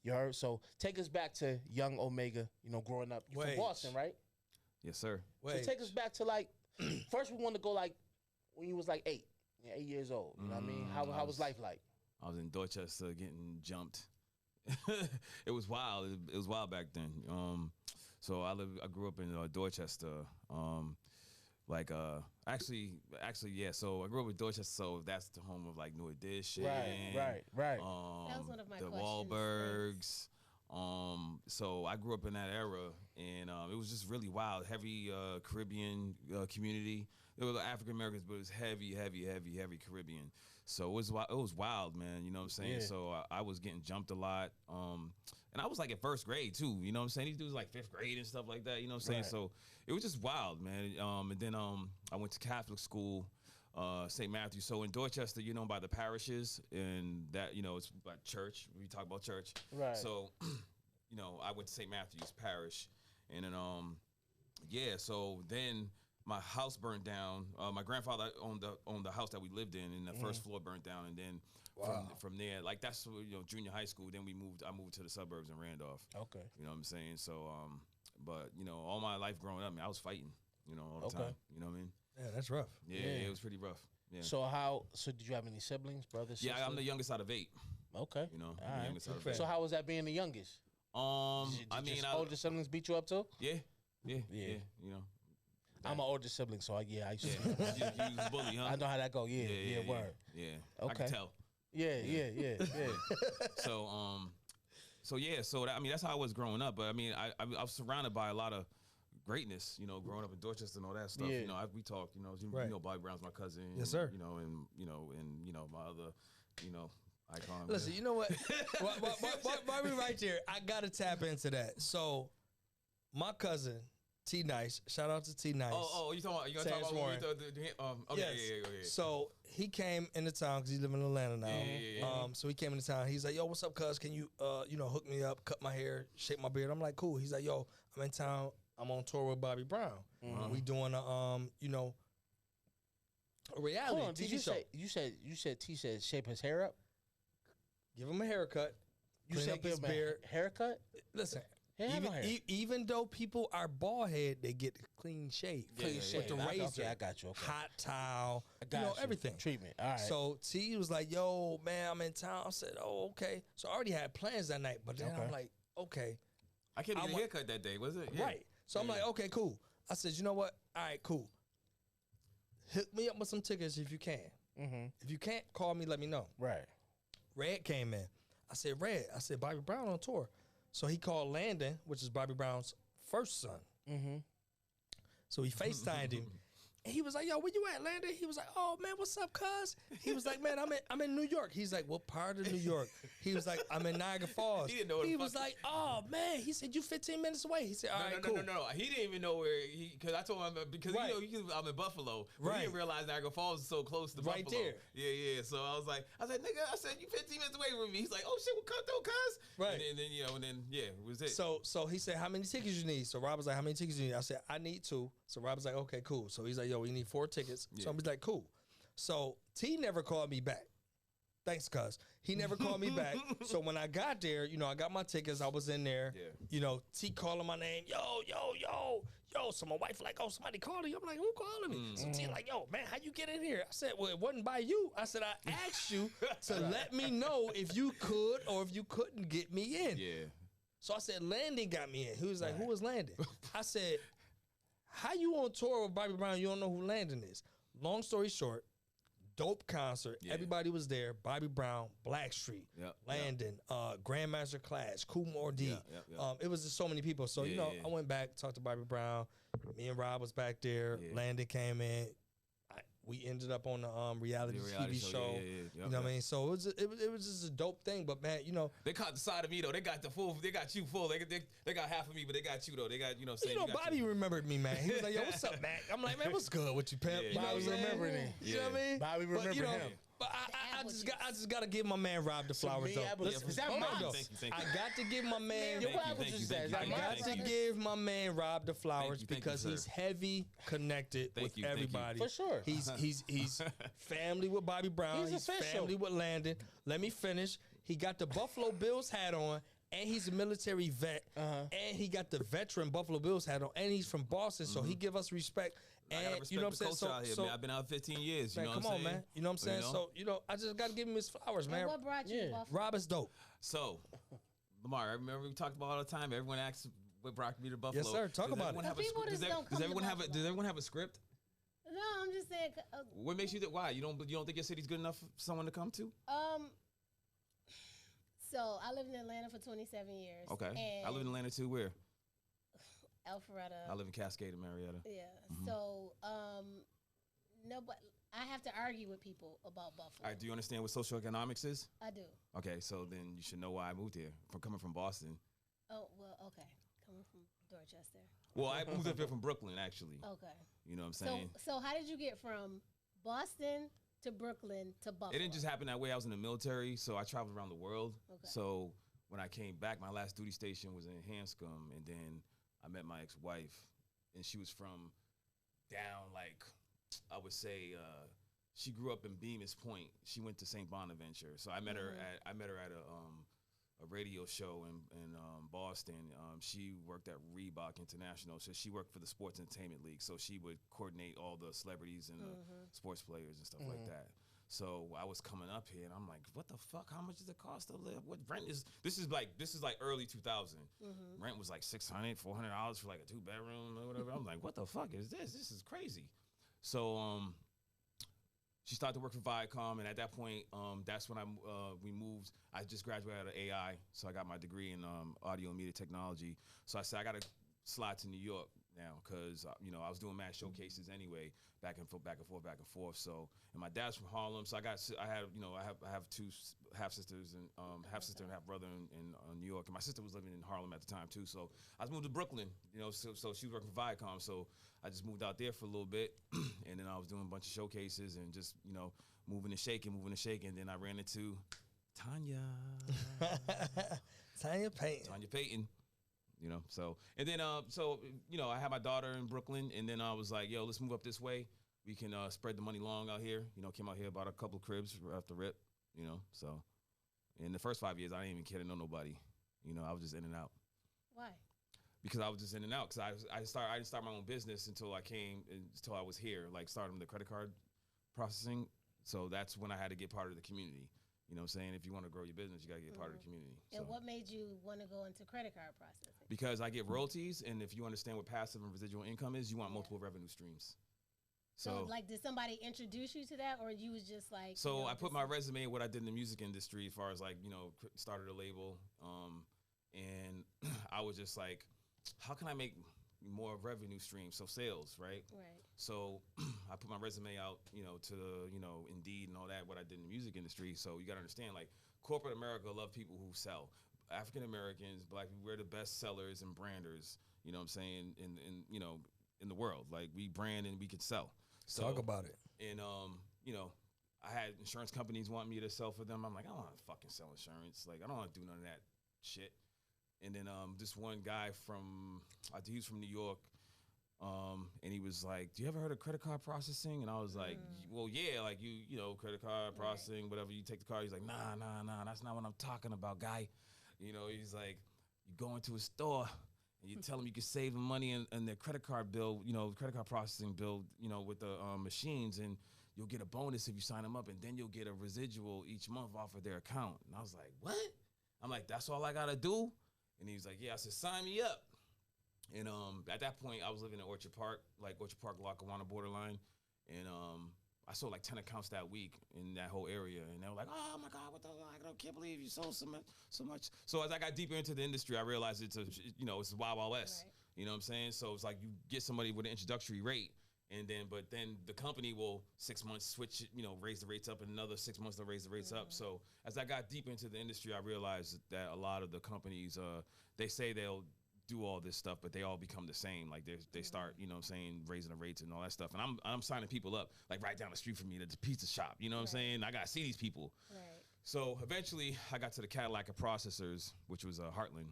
You heard? So take us back to young Omega. Growing up. You from Wait. Boston, right? Yes, sir. Wait, So take us back to first we want to go when you was 8 years old. You know what I mean? How was life like? I was in Dorchester getting jumped. It was wild. It was wild back then. So I grew up in Dorchester. Actually, yeah. So I grew up in Dorchester. So that's the home of New Edition. Right. That was one of my the questions. Wahlbergs. So I grew up in that era, and it was just really wild. Heavy Caribbean community. There were African Americans, but it was heavy Caribbean. So it was wild, man. You know what I'm saying? Yeah. So I was getting jumped a lot. And I was in first grade too. You know what I'm saying? These dudes fifth grade and stuff like that. You know what I'm saying? Right. So it was just wild, man. And then I went to Catholic school, St. Matthew. So in Dorchester, by the parishes, and that it's about church. We talk about church. Right. So, I went to St. Matthew's parish, and then So then my house burned down. My grandfather owned the house that we lived in, and the first floor burnt down, and then. From there, that's junior high school. Then I moved to the suburbs in Randolph. Okay. You know what I'm saying? So, but all my life growing up, I was fighting. All the time. You know what I mean? yeah, that's rough. Yeah, Yeah. it was pretty rough. Yeah. So did you have any siblings, brothers? Yeah, I'm sisters? the youngest out of 8. Okay. I'm All the right. youngest out of Good 8. So how was that being the youngest? Did your older siblings beat you up too? Yeah. Yeah. Yeah. I'm an older sibling, so I used to. you was a bully, huh? I know how that go. Yeah, word. Yeah. I Okay. can tell. Yeah. So that's how I was growing up. But I was surrounded by a lot of greatness, growing up in Dorchester and all that stuff. Yeah. We talk, Right. Bobby Brown's my cousin. Yes, sir. And my other, icon. Listen, you know what? While we right there, I gotta tap into that. So, my cousin T Nice, shout out to T Nice. You talking about Terrence Warren. Okay, Yes. yeah. So he came into town because he live in Atlanta now. Yeah. So he came into town. He's like, "Yo, what's up, cuz? Can you, hook me up, cut my hair, shape my beard?" I'm like, "Cool." He's like, "Yo, I'm in town. I'm on tour with Bobby Brown. We doing a, A reality Hold on, TV you show. you said T said shape his hair up. Give him a haircut. You Clean said up his give him beard. a haircut. Listen, He ain't have no hair. even though people are bald head, they get clean shave. Clean shave. With the razor. Okay, I got you. Okay. Hot towel. I got you. Everything. Treatment. All right. So T was like, yo, man, I'm in town. I said, oh, okay. So I already had plans that night, but then I'm like, okay. I can't get a haircut that day, was it? Yeah. Right. So I'm like, okay, cool. I said, you know what? All right, cool. Hook me up with some tickets if you can. Mm-hmm. If you can't, call me, let me know. Right. Red came in. I said, Red. I said, Bobby Brown on tour. So he called Landon, which is Bobby Brown's first son. Mm-hmm. So he FaceTimed him. And he was like, yo, where you at, Landon? He was like, oh, man, what's up, cuz? He was like, man, I'm in New York. He's like, what part of New York? He was like, I'm in Niagara Falls. He didn't know what He the was fuck- like, oh, man. He said, you 15 minutes away. He said, all right, cool. No. He didn't even know where because I told him because Right. I'm in Buffalo. But Right. he didn't realize Niagara Falls is so close to Right Buffalo. there. Yeah. So I was like, nigga, I said you 15 minutes away from me. He's like, oh shit, we'll come through, cuz. Right. And then it was it. So he said, how many tickets you need? So Rob was like, how many tickets you need? I said, I need 2. So Rob was like, okay, cool. So he's like, yo, we need 4 tickets. So I was like, cool. So T never called me back. Thanks, cuz. He never called me back. So when I got there, I got my tickets. I was in there. Yeah. T calling my name. Yo. So my wife like, oh, somebody calling you. I'm like, who calling me? So T like, yo, man, how you get in here? I said, well, it wasn't by you. I said, I asked you to let me know if you could or if you couldn't get me in. Yeah. So I said, Landon got me in. He was like, who is Landon? I said, how you on tour with Bobby Brown? You don't know who Landon is. Long story short, dope concert. Yeah. Everybody was there. Bobby Brown, Blackstreet, Yep, Landon, Grandmaster Clash, Kumar D. Yep. It was just so many people. So, Yeah. I went back, talked to Bobby Brown. Me and Rob was back there. Yeah. Landon came in. We ended up on the reality TV show. Yeah. You know what I mean? So it was just a dope thing. But man, They caught the side of me though. They got you full. They got half of me, but they got you though. They got saying. Bobby remembered me, man. He was like, yo, what's up, Mac? I'm like, man, what's good with you, pimp? Yeah. You know what I'm Bobby saying? remembered him. You know what I mean? Bobby But, remembered him. But I just got to give my man Rob the flowers me, though. apple juice. Is that hold on, mine? though. Thank you. I got to give my man. Yo, what apple juice is that? I got to give my man Rob the flowers Thank you, because sir. he's heavy connected with Thank you. everybody. For sure. He's family with Bobby Brown. He's official. family with Landon. Let me finish. He got the Buffalo Bills hat on. And he's a military vet, and he got the veteran Buffalo Bills hat on, and he's from Boston, so he give us respect. And I gotta respect you know what I'm the saying? culture out here, man. I've been out 15 years. You Man, know come what I'm on, saying? man. You know what I'm saying? So, I just got to give him his flowers, man. And what brought you to Buffalo? Rob is dope. So, Lamar, I remember we talked about all the time. Everyone asks what brought me to Buffalo. Yes, sir. Talk about it. But people just don't come to Buffalo. Does everyone have a script? No, I'm just saying. What makes you think? Why you don't think your city's good enough for someone to come to? So I lived in Atlanta for 27 years. Okay, And I live in Atlanta too. Where? Alpharetta. I live in Cascade, Marietta. Yeah. So, no, but I have to argue with people about Buffalo. All right, do you understand what socioeconomics is? I do. Okay, so then you should know why I moved here. From coming from Boston. Oh, well, okay. Coming from Dorchester. Well, I moved up here from Brooklyn, actually. Okay. You know what I'm saying? So how did you get from Boston to Brooklyn to Buffalo? It didn't just happen that way. I was in the military, so I traveled around the world. Okay. So when I came back, my last duty station was in Hanscom, and then I met my ex-wife, and she was from down, like, I would say, she grew up in Bemis Point. She went to St. Bonaventure, so I met her at a radio show in Boston. She worked at Reebok International, so she worked for the Sports Entertainment League. So she would coordinate all the celebrities and the sports players and stuff like that. So I was coming up here, and I'm like, "What the fuck? How much does it cost to live? What rent is? This is like early 2000. Rent was like $600, $400 for like a 2-bedroom or whatever. I'm like, what the fuck is this? This is crazy. So she started to work for Viacom, and at that point, that's when we moved. I just graduated out of AI, so I got my degree in audio and media technology. So I said I got to slide to New York now because I was doing mad showcases anyway, back and forth. So, and my dad's from Harlem, so I have 2 half sisters and half sister and half brother in New York, and my sister was living in Harlem at the time too. So I was moved to Brooklyn, so she was working for Viacom, so I just moved out there for a little bit, and then I was doing a bunch of showcases and just moving and shaking, and then I ran into Tanya Payton. So and then I had my daughter in Brooklyn, and then I was like, yo, let's move up this way. we can spread the money long out here. You know, came out here, bought a couple of cribs after rip. You know, so in the first 5 years, I didn't even care to know nobody. You know, I was just in and out. Why? Because I was just in and out. Because I didn't start my own business until I was here. Like starting the credit card processing. So that's when I had to get part of the community. You know what I'm saying? If you want to grow your business, you got to get part of the community. And so. what made you want to go into credit card processing? Because I get royalties, and if you understand what passive and residual income is, you want multiple revenue streams. So, like, did somebody introduce you to that, or you was just like? So I put my resume and what I did in the music industry, as far as like, you know, started a label, and I was just like, how can I make more revenue streams? So sales, right? Right. So I put my resume out, you know, to Indeed and all that, what I did in the music industry. So you got to understand, like, corporate America love people who sell. African Americans, Black people, we're the best sellers and branders. You know what I'm saying? In the world, like we brand and we can sell. So, talk about it. And you know, I had insurance companies want me to sell for them. I'm like, I don't want to fucking sell insurance. Like, I don't want to do none of that shit. And then this one guy he was from New York, and he was like, do you ever heard of credit card processing? And I was like, well, yeah, like you know, credit card processing, whatever, you take the card. He's like, nah, that's not what I'm talking about, guy. You know, he's like, you go into a store and you tell them you can save them money in their credit card bill, you know, credit card processing bill, you know, with the machines, and you'll get a bonus if you sign them up, and then you'll get a residual each month off of their account. And I was like, what? I'm like, that's all I got to do? And he was like, yeah. I said, sign me up. And at that point, I was living in Orchard Park, Lackawanna borderline. And I sold like 10 accounts that week in that whole area. And they were like, oh, my God, I can't believe you sold so much. So as I got deeper into the industry, I realized it's the Wild Wild West. Right. You know what I'm saying? So it's like you get somebody with an introductory rate, but then the company will 6 months switch it, you know, raise the rates up, and another 6 months they'll raise the rates up. So as I got deeper into the industry, I realized that a lot of the companies, they say they'll do all this stuff, but they all become the same. Like they start, you know what I'm saying, raising the rates and all that stuff. And I'm signing people up like right down the street from me to the pizza shop. You know what I'm saying? I gotta see these people. Right. So eventually I got to the Cadillac of Processors, which was Heartland.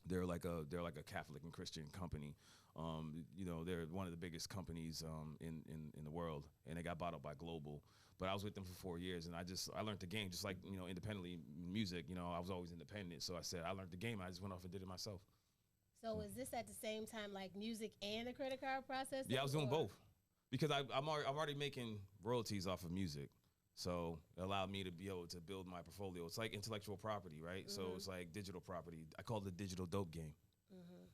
They're like a Catholic and Christian company. You know, they're one of the biggest companies in the world, and they got bought up by Global. But I was with them for 4 years, and I learned the game just like, you know, independently music. You know, I was always independent, so I said I learned the game. I just went off and did it myself. So is this at the same time like music and the credit card process? Yeah, I was doing both because I'm already making royalties off of music. So it allowed me to be able to build my portfolio. It's like intellectual property, right? Mm-hmm. So it's like digital property. I call it the digital dope game. Mm-hmm.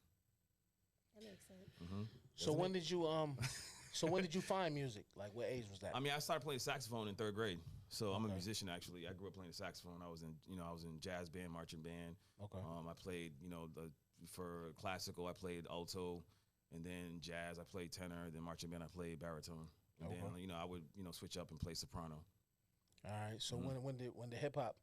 That makes sense. Mm-hmm. So when did you find music? Like, what age was that? I mean, I started playing saxophone in 3rd grade. So I'm a musician, actually. I grew up playing the saxophone. I was in jazz band, marching band. Okay. I played, you know, for classical, I played alto, and then jazz, I played tenor. Then marching band, I played baritone. And then, you know, I would, you know, switch up and play soprano. All right. So when did hip hop?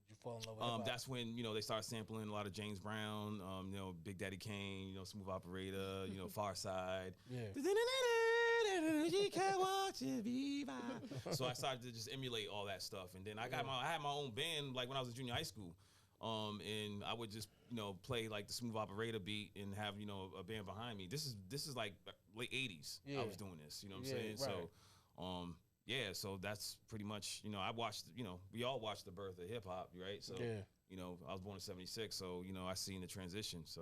Did you fall in love with hip hop? That's when, you know, they started sampling a lot of James Brown, you know, Big Daddy Kane, you know, Smooth Operator, you know, Far Side. Yeah. You can't watch it be by. So I started to just emulate all that stuff, and then I had my own band like when I was in junior high school, and I would just, you know, play like the Smooth Operator beat and have, you know, a band behind me. This is like late 80s. Yeah. I was doing this, you know what I'm saying? Right. So yeah, so that's pretty much, you know, I watched, you know, we all watched the birth of hip hop, right? So you know, I was born in '76, so, you know, I seen the transition. So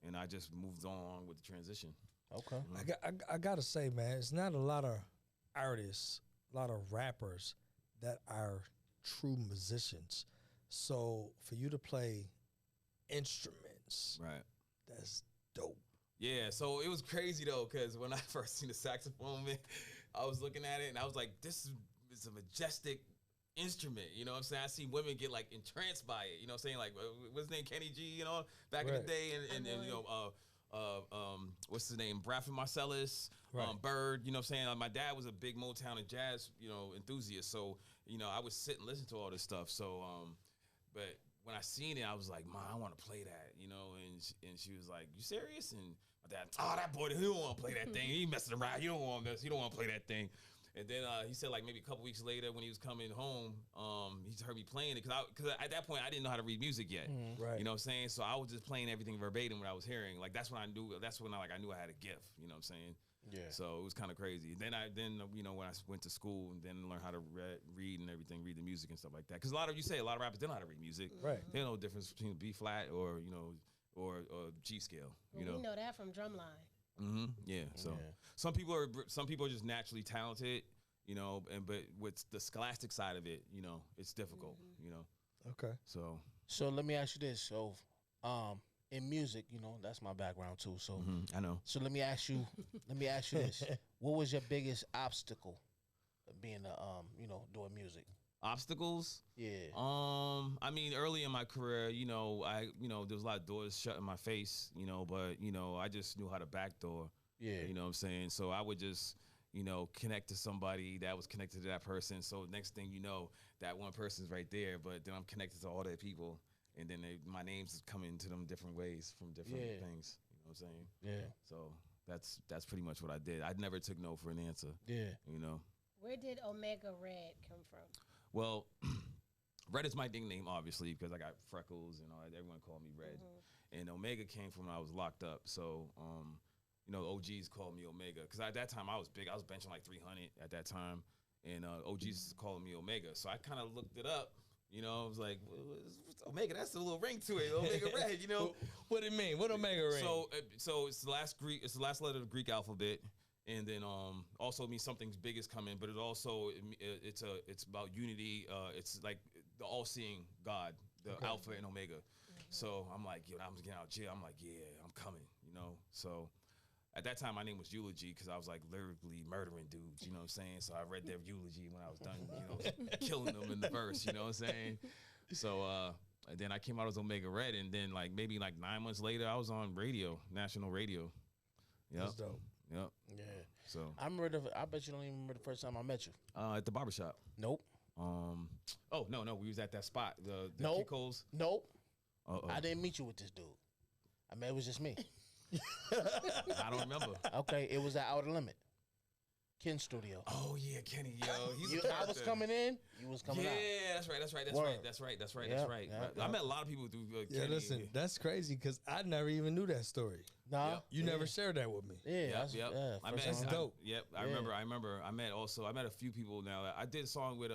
and I just moved on with the transition. Okay. I gotta say, man, it's not a lot of artists, a lot of rappers that are true musicians. So for you to play instruments, right, that's dope. Yeah, so it was crazy though, because when I first seen the saxophone, man, I was looking at it and I was like, this is a majestic instrument, you know what I'm saying? I see women get like entranced by it, you know what I'm saying? Like, what's his name, Kenny G, you know, back in the day, and you know, what's his name, Bradford Marcellus, Bird, you know what I'm saying? Like, my dad was a big Motown and jazz, you know, enthusiast, so, you know, I would sit and listen to all this stuff. So but when I seen it, I was like, Mom, I want to play that, you know, and she was like, you serious? And my dad, that boy, he don't want to play that thing. He messing around. He don't want to play that thing. And then he said like maybe a couple weeks later when he was coming home, he heard me playing it because at that point I didn't know how to read music yet. Right. You know what I'm saying? So I was just playing everything verbatim what I was hearing. Like that's when I knew. That's when I knew I had a gift. You know what I'm saying? Yeah. So it was kind of crazy. Then you know when I went to school and then learned how to read and everything, read the music and stuff like that. Because a lot of rappers don't know how to read music. Right. They don't know the difference between B flat or or G scale. Well, we know that from drumline. Yeah. So some people are just naturally talented. You know, but with the scholastic side of it, you know, it's difficult. You know. Okay. So let me ask you this. So, in music, you know, that's my background too. So I know. So let me ask you this. What was your biggest obstacle of being doing music? Obstacles? Yeah. I mean, early in my career, you know, there was a lot of doors shut in my face, you know, but you know, I just knew how to backdoor. Yeah. You know what I'm saying? So I would just, you know, connect to somebody that was connected to that person. So next thing you know, that one person's right there, but then I'm connected to all their people. And then my names is coming to them different ways from different things. You know what I'm saying? Yeah. So that's pretty much what I did. I never took no for an answer. Yeah. You know. Where did Omega Red come from? Well, Red is my nickname, obviously, because I got freckles and all that. Everyone called me Red. And Omega came from when I was locked up. So, you know, OGs called me Omega. Because at that time, I was big. I was benching like 300 at that time. And OGs calling me Omega. So I kind of looked it up. You know, I was like, what's Omega? That's a little ring to it. Omega Red, you know. What it mean? What Omega Red? So it's the last letter of the Greek alphabet. And then also means something's big is coming, but it also it's about unity. It's like the all-seeing God, the Alpha and Omega. So I'm like, yo, I was getting out of jail. I'm like, yeah, I'm coming, you know. So at that time, my name was Eulogy because I was like lyrically murdering dudes, you know what I'm saying? So I read their eulogy when I was done, you know, killing them in the verse, you know what I'm saying? So and then I came out as Omega Red, and then like maybe like 9 months later, I was on radio, national radio. Yep. That's dope. Yep. Yeah. So I bet you don't even remember the first time I met you. at the barbershop. Nope. Oh no, we was at that spot. The Nope. Kiko's. Nope. Uh-oh. I didn't meet you with this dude. I mean, it was just me. I don't remember. Okay, it was at Outer Limit, Ken Studio. Oh yeah, Kenny, yo, he's I was coming in. You was coming out. Yeah, that's right. Word. That's right. Yeah. I met a lot of people through Yeah, Kenny. listen, that's crazy because I never even knew that story. Nah. Yep. You never shared that with me. Yeah. Yep. I met. That's dope. Yep. I remember. I met a few people. Now I did a song with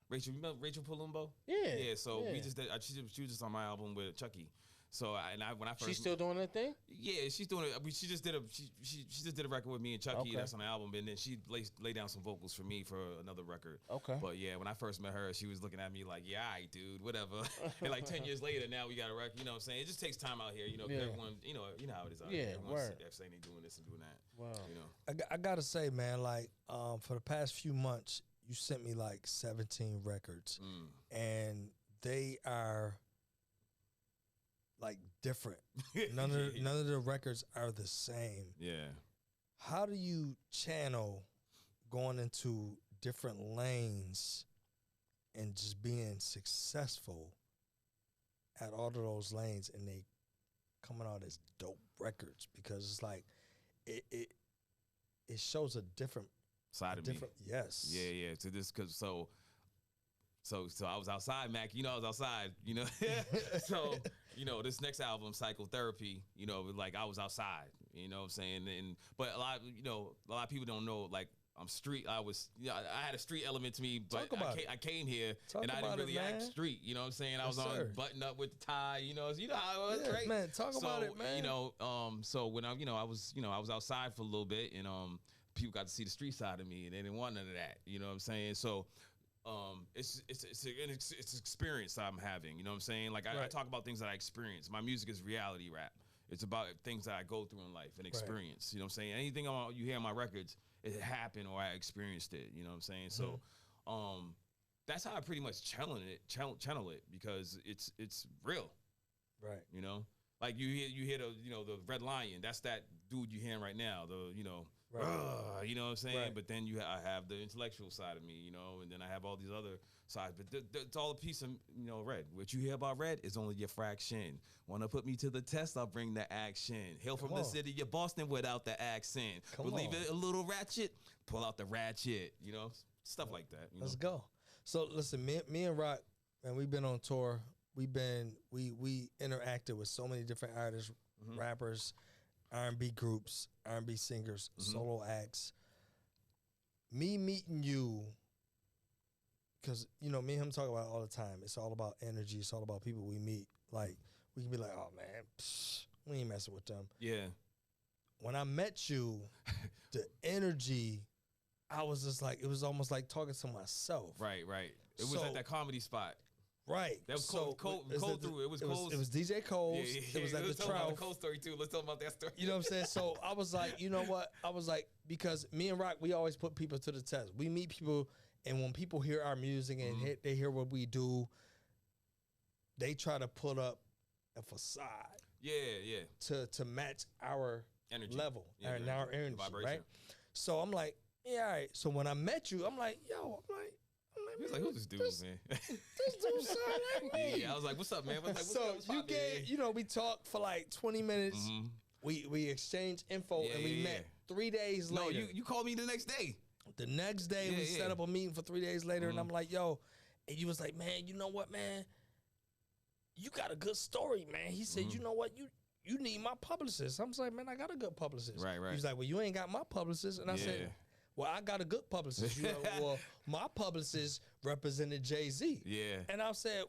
Rachel. You remember Rachel Palumbo? Yeah. Yeah. So yeah. we just did. She was just on my album with Chucky. So when I first, She's still doing that thing. Yeah, she's doing it. She just did a record with me and Chucky. Okay. That's on the album, and then she laid down some vocals for me for another record. Okay. But yeah, when I first met her, she was looking at me like, "Yeah, all right, dude, whatever." And like 10 years later, now we got a record. You know what I'm saying? It just takes time out here. You know, Yeah. everyone, you know how it is out Yeah, here. Everyone's word. saying they doing this and doing that. Wow. You know. I gotta say, man, like for the past few months, you sent me like 17 records, and they are like different. None of the records are the same. Yeah. How do you channel going into different lanes and just being successful at all of those lanes, and they coming out as dope records? Because it's like it shows a different Side of me. Yes. Yeah. To this, cause so I was outside, Mac. You know, I was outside. You know, so you know, this next album, Psychotherapy. You know, like I was outside. You know what I'm saying? But a lot of people don't know. Like I'm street. I had a street element to me, but I came here and I didn't really act street. You know what I'm saying? I was on button up with the tie. You know how it was, right? Man, talk about it, man. You know, so when I was outside for a little bit, and people got to see the street side of me, and they didn't want none of that. You know what I'm saying? So. It's an experience that I'm having. You know what I'm saying? Like I talk about things that I experience. My music is reality rap. It's about things that I go through in life and experience. You know what I'm saying? Anything you hear on my records, it happened or I experienced it. You know what I'm saying? So, that's how I pretty much channel it because it's real. Right. You know, like you hear the the Red Lion. That's that dude you're hearing right now, the you know what I'm saying. Right. But then I have the intellectual side of me, you know, and then I have all these other sides. But it's all a piece of Red. What you hear about Red is only your fraction. Want to put me to the test? I'll bring the action. Hail from the city of Boston without the accent. Believe it a little ratchet? Pull out the ratchet. You know, stuff like that. Let's go. So listen, me and Rock, man, we've been on tour. We interacted with so many different artists, rappers, R&B groups, R&B singers, solo acts. Me meeting you, because, me and him talk about it all the time. It's all about energy. It's all about people we meet. Like, we can be like, oh, man, we ain't messing with them. Yeah. When I met you, the energy, I was just like, it was almost like talking to myself. Right. It was at that comedy spot. Right. That was Cole through. It was Cole's. It was DJ Cole's. Yeah. It was at the Let's talk about Trout. the Cole story too. Let's talk about that story. You know what I'm saying? So I was like, you know what? I was like, because me and Rock, we always put people to the test. We meet people, and when people hear our music and they hear what we do, they try to put up a facade. Yeah. To match our energy level and our energy, vibration. right? So I'm like, yeah, all right. So when I met you, I'm like, He was like, who's this dude, man? This dude sound like me. Yeah, I was like, what's up, man? So you get, we talked for like 20 minutes. We exchanged info and we met 3 days later. No, you called me the next day. The next day we set up a meeting for 3 days later, and I'm like, yo, and you was like, man, you know what, man? You got a good story, man. He said, you know what, you need my publicist. I was like, man, I got a good publicist. Right. He was like, well, you ain't got my publicist, and I said, well, I got a good publicist. Well, my publicist represented Jay-Z. Yeah. And I said,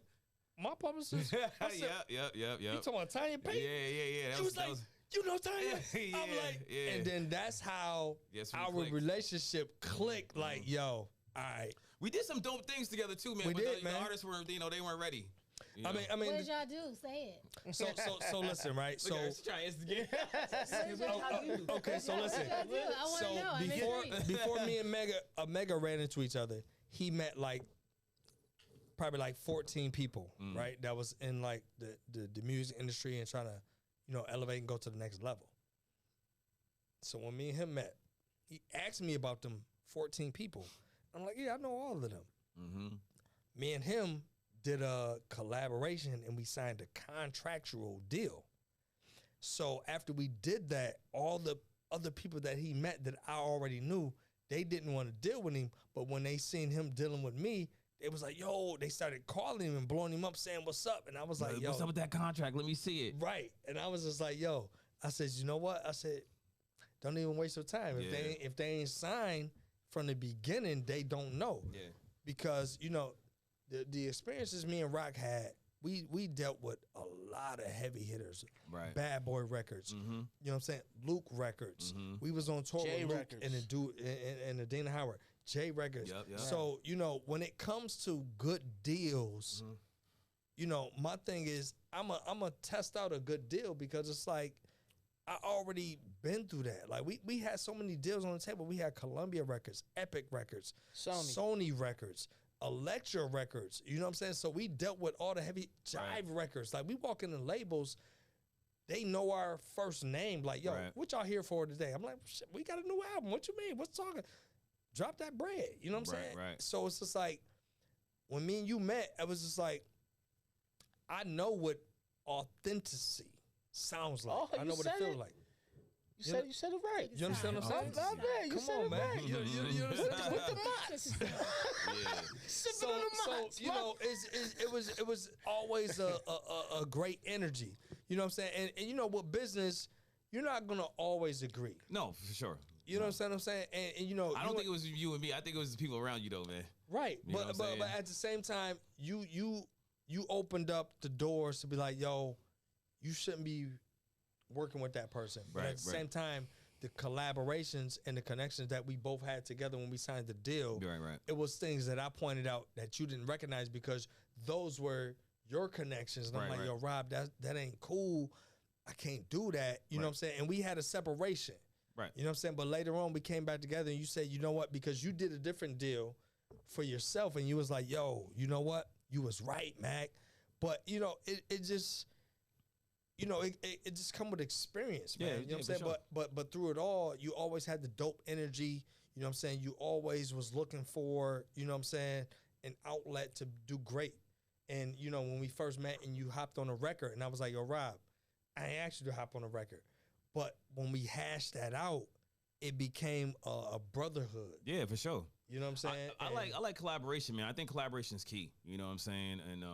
my publicist? I said, Yep. You talking about Tanya Payton? Yeah. He was like, you know Tanya? I'm like, and then that's how our relationship clicked. Like, yo, all right. We did some dope things together too, man. We did, man. The artists were, they weren't ready. I mean, what did y'all do? Say it. So listen, right? So okay, so listen. So before me and Omega ran into each other, he met probably like 14 people, right? That was in like the music industry and trying to, elevate and go to the next level. So when me and him met, he asked me about them 14 people. I'm like, yeah, I know all of them. Me and him did a collaboration and we signed a contractual deal. So after we did that, all the other people that he met that I already knew, they didn't want to deal with him. But when they seen him dealing with me, it was like, yo, they started calling him and blowing him up saying, what's up? And I was like, yo. What's up with that contract? Let me see it. Right. And I was just like, yo. I said, you know what? I said, don't even waste your time. If they ain't signed from the beginning, they don't know. Yeah. Because, the experiences me and Rock had, we dealt with a lot of heavy hitters. Right. Bad Boy Records. You know what I'm saying? Luke Records. We was on tour J with Luke Records. and the dude and the Dana Howard. J Records. Yep. So, when it comes to good deals, my thing is I'm a test out a good deal because it's like I already been through that. Like we had so many deals on the table. We had Columbia Records, Epic Records, Sony Records, Elektra Records, you know what I'm saying? So we dealt with all the heavy Jive Records. Like we walk in the labels, they know our first name. Like, yo, what y'all here for today? I'm like, shit, we got a new album. What you mean? What's talking? Drop that bread. You know what I'm saying? Right. So it's just like, when me and you met, it was just like, I know what authenticity sounds like. I know what it feels like. You said it right. You understand what I'm saying? Not bad. You said it man. right. You understand? With the mots. So it was always a great energy. You know what I'm saying? And with business, you're not gonna always agree. No, for sure. You know what I'm saying? And I don't think it was you and me. I think it was the people around you, though, man. Right, but at the same time, you opened up the doors to be like, yo, you shouldn't be working with that person. But at the same time, the collaborations and the connections that we both had together when we signed the deal, it was things that I pointed out that you didn't recognize because those were your connections. And I'm like, yo, Rob, that ain't cool. I can't do that. You know what I'm saying? And we had a separation. Right. You know what I'm saying? But later on, we came back together and you said, you know what? Because you did a different deal for yourself and you was like, yo, you know what? You was right, Mac. But, it just, you know, it just come with experience, man. Yeah, You know what I'm saying? for sure. But through it all, you always had the dope energy. You know what I'm saying? You always was looking for, you know what I'm saying, an outlet to do great. And, you know, when we first met and you hopped on a record, and I was like, yo, Rob, I ain't asked you to hop on a record. But when we hashed that out, it became a brotherhood. Yeah, for sure. You know what I'm saying? I like collaboration, man. I think collaboration is key. You know what I'm saying? And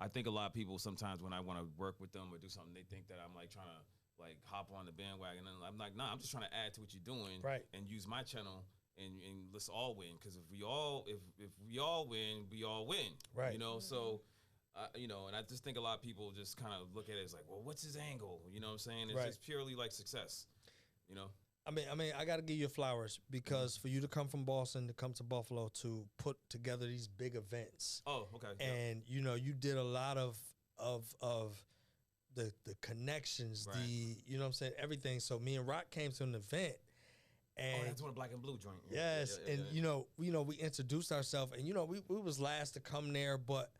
I think a lot of people sometimes when I want to work with them or do something, they think that I'm like trying to like hop on the bandwagon. And I'm like, nah, I'm just trying to add to what you're doing, Right. and use my channel and let's all win. Because if we all win, we all win. Right. You know, so. You know, and I just think a lot of people just kind of look at it as like, well, what's his angle? You know what I'm saying? It's Right. just purely like success. You know. I mean, I got to give you flowers because for you to come from Boston to come to Buffalo to put together these big events. Oh, okay. And you know, you did a lot of the connections, Right. you know what I'm saying, everything. So me and Rock came to an event, and That's one black and blue joint. yes, Yeah, and you know, we introduced ourselves, and you know, we was last to come there, but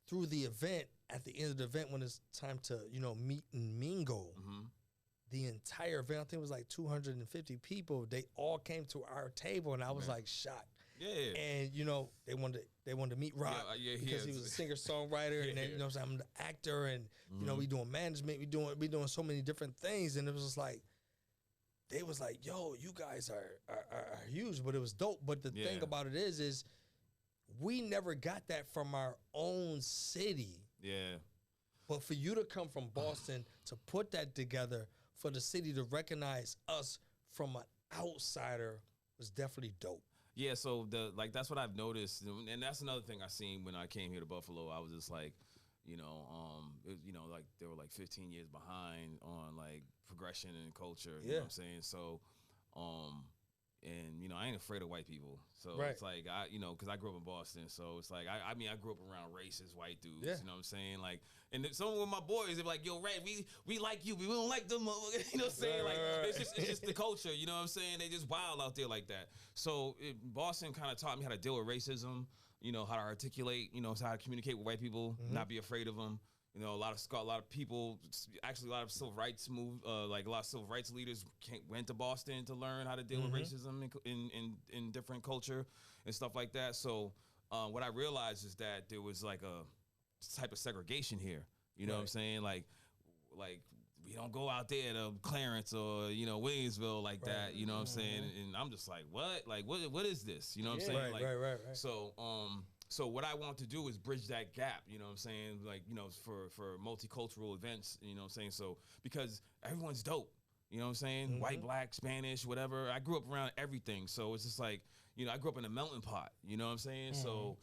through the event, at the end of the event, when it's time to, you know, meet and mingle. Mm-hmm. The entire event, I think it was like 250 people. They all came to our table, and I was like shocked. Yeah. And you know, they wanted to meet Rock because he was a singer songwriter, and then, you know, what I'm saying, I'm the actor, and you know, we doing management, we doing so many different things, and it was just like they was like, "Yo, you guys are huge," but it was dope. But the thing about it is we never got that from our own city. Yeah. But for you to come from Boston to put that together, for the city to recognize us from an outsider was definitely dope. Yeah, so that's what I've noticed, and that's another thing I seen when I came here to Buffalo. I was just like, you know, like they were like 15 years behind on like progression and culture. You know what I'm saying? So, and you know, I ain't afraid of white people. So it's like because I grew up in Boston. So it's like I mean I grew up around racist white dudes. Yeah. You know what I'm saying? Like, and some of my boys, they're like, "Yo, Red, we like you, we don't like them." You know what I'm saying? Like it's just the culture. You know what I'm saying? They just wild out there like that. So Boston kind of taught me how to deal with racism. You know, how to articulate. You know, how to communicate with white people, not be afraid of them. You know, a lot of people, actually a lot of civil rights like a lot of civil rights leaders went to Boston to learn how to deal with racism in different culture and stuff like that. So what I realized is that there was like a type of segregation here. You know what I'm saying? Like we don't go out there to Clarence or, you know, Williamsville like that. You know what I'm saying? And I'm just like, what? Like, what is this? You know what I'm saying? Right. So what I want to do is bridge that gap, you know what I'm saying? Like, you know, for multicultural events, you know what I'm saying? So, because everyone's dope, you know what I'm saying? White, black, Spanish, whatever. I grew up around everything. So it's just like, you know, I grew up in a melting pot, you know what I'm saying? So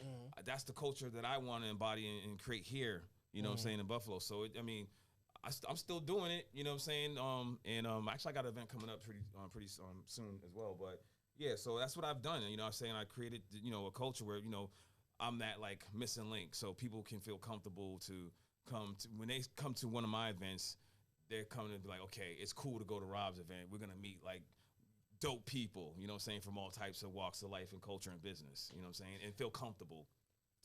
that's the culture that I want to embody and create here, you know what I'm saying, in Buffalo. So, I'm still doing it, you know what I'm saying? Actually I got an event coming up pretty soon as well. But yeah, so that's what I've done. You know what I'm saying? I created, you know, a culture where, you know, I'm that like missing link, so people can feel comfortable to when they come to one of my events, they're coming to be like, okay, it's cool to go to Rob's event. We're gonna meet like dope people, you know what I'm saying, from all types of walks of life and culture and business, you know what I'm saying, and feel comfortable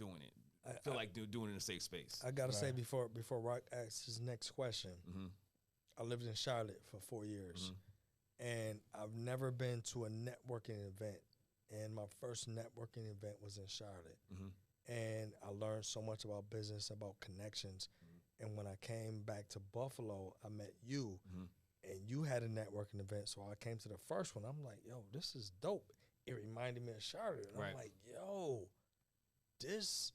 doing it. I feel like doing it in a safe space. I gotta say before Rock asks his next question, I lived in Charlotte for 4 years, and I've never been to a networking event. And my first networking event was in Charlotte. And I learned so much about business, about connections. And when I came back to Buffalo, I met you. And you had a networking event. So I came to the first one. I'm like, yo, this is dope. It reminded me of Charlotte. And I'm like, yo, this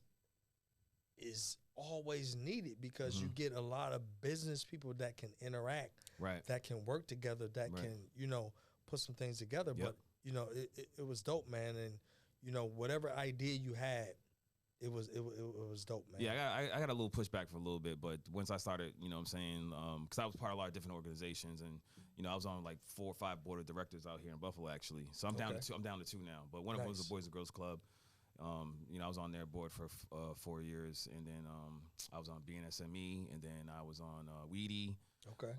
is always needed because you get a lot of business people that can interact, that can work together, that can, you know, put some things together. But you know, it was dope, man, and you know, whatever idea you had, it was dope, man. Yeah, I got a little pushback for a little bit, but once I started, you know what I'm saying, because I was part of a lot of different organizations, and you know, I was on like 4 or 5 board of directors out here in Buffalo, actually. So I'm down to 2. I'm down to 2 now, but one of them was the Boys and Girls Club. You know, I was on their board for 4 years, and then I was on BNSME, and then I was on Weedy. Okay.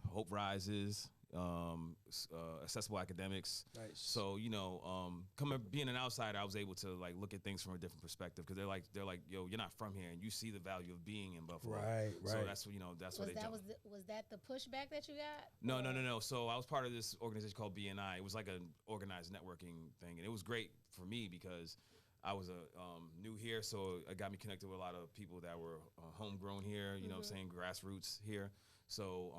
Hope Rises. accessible academics. Nice. So being an outsider, I was able to like look at things from a different perspective because they're like, yo, you're not from here, and you see the value of being in Buffalo. Right. So that's what they do. Was that the pushback that you got? No. So I was part of this organization called BNI. It was like an organized networking thing, and it was great for me because I was new here, so it got me connected with a lot of people that were homegrown here. You know what I'm saying, grassroots here. So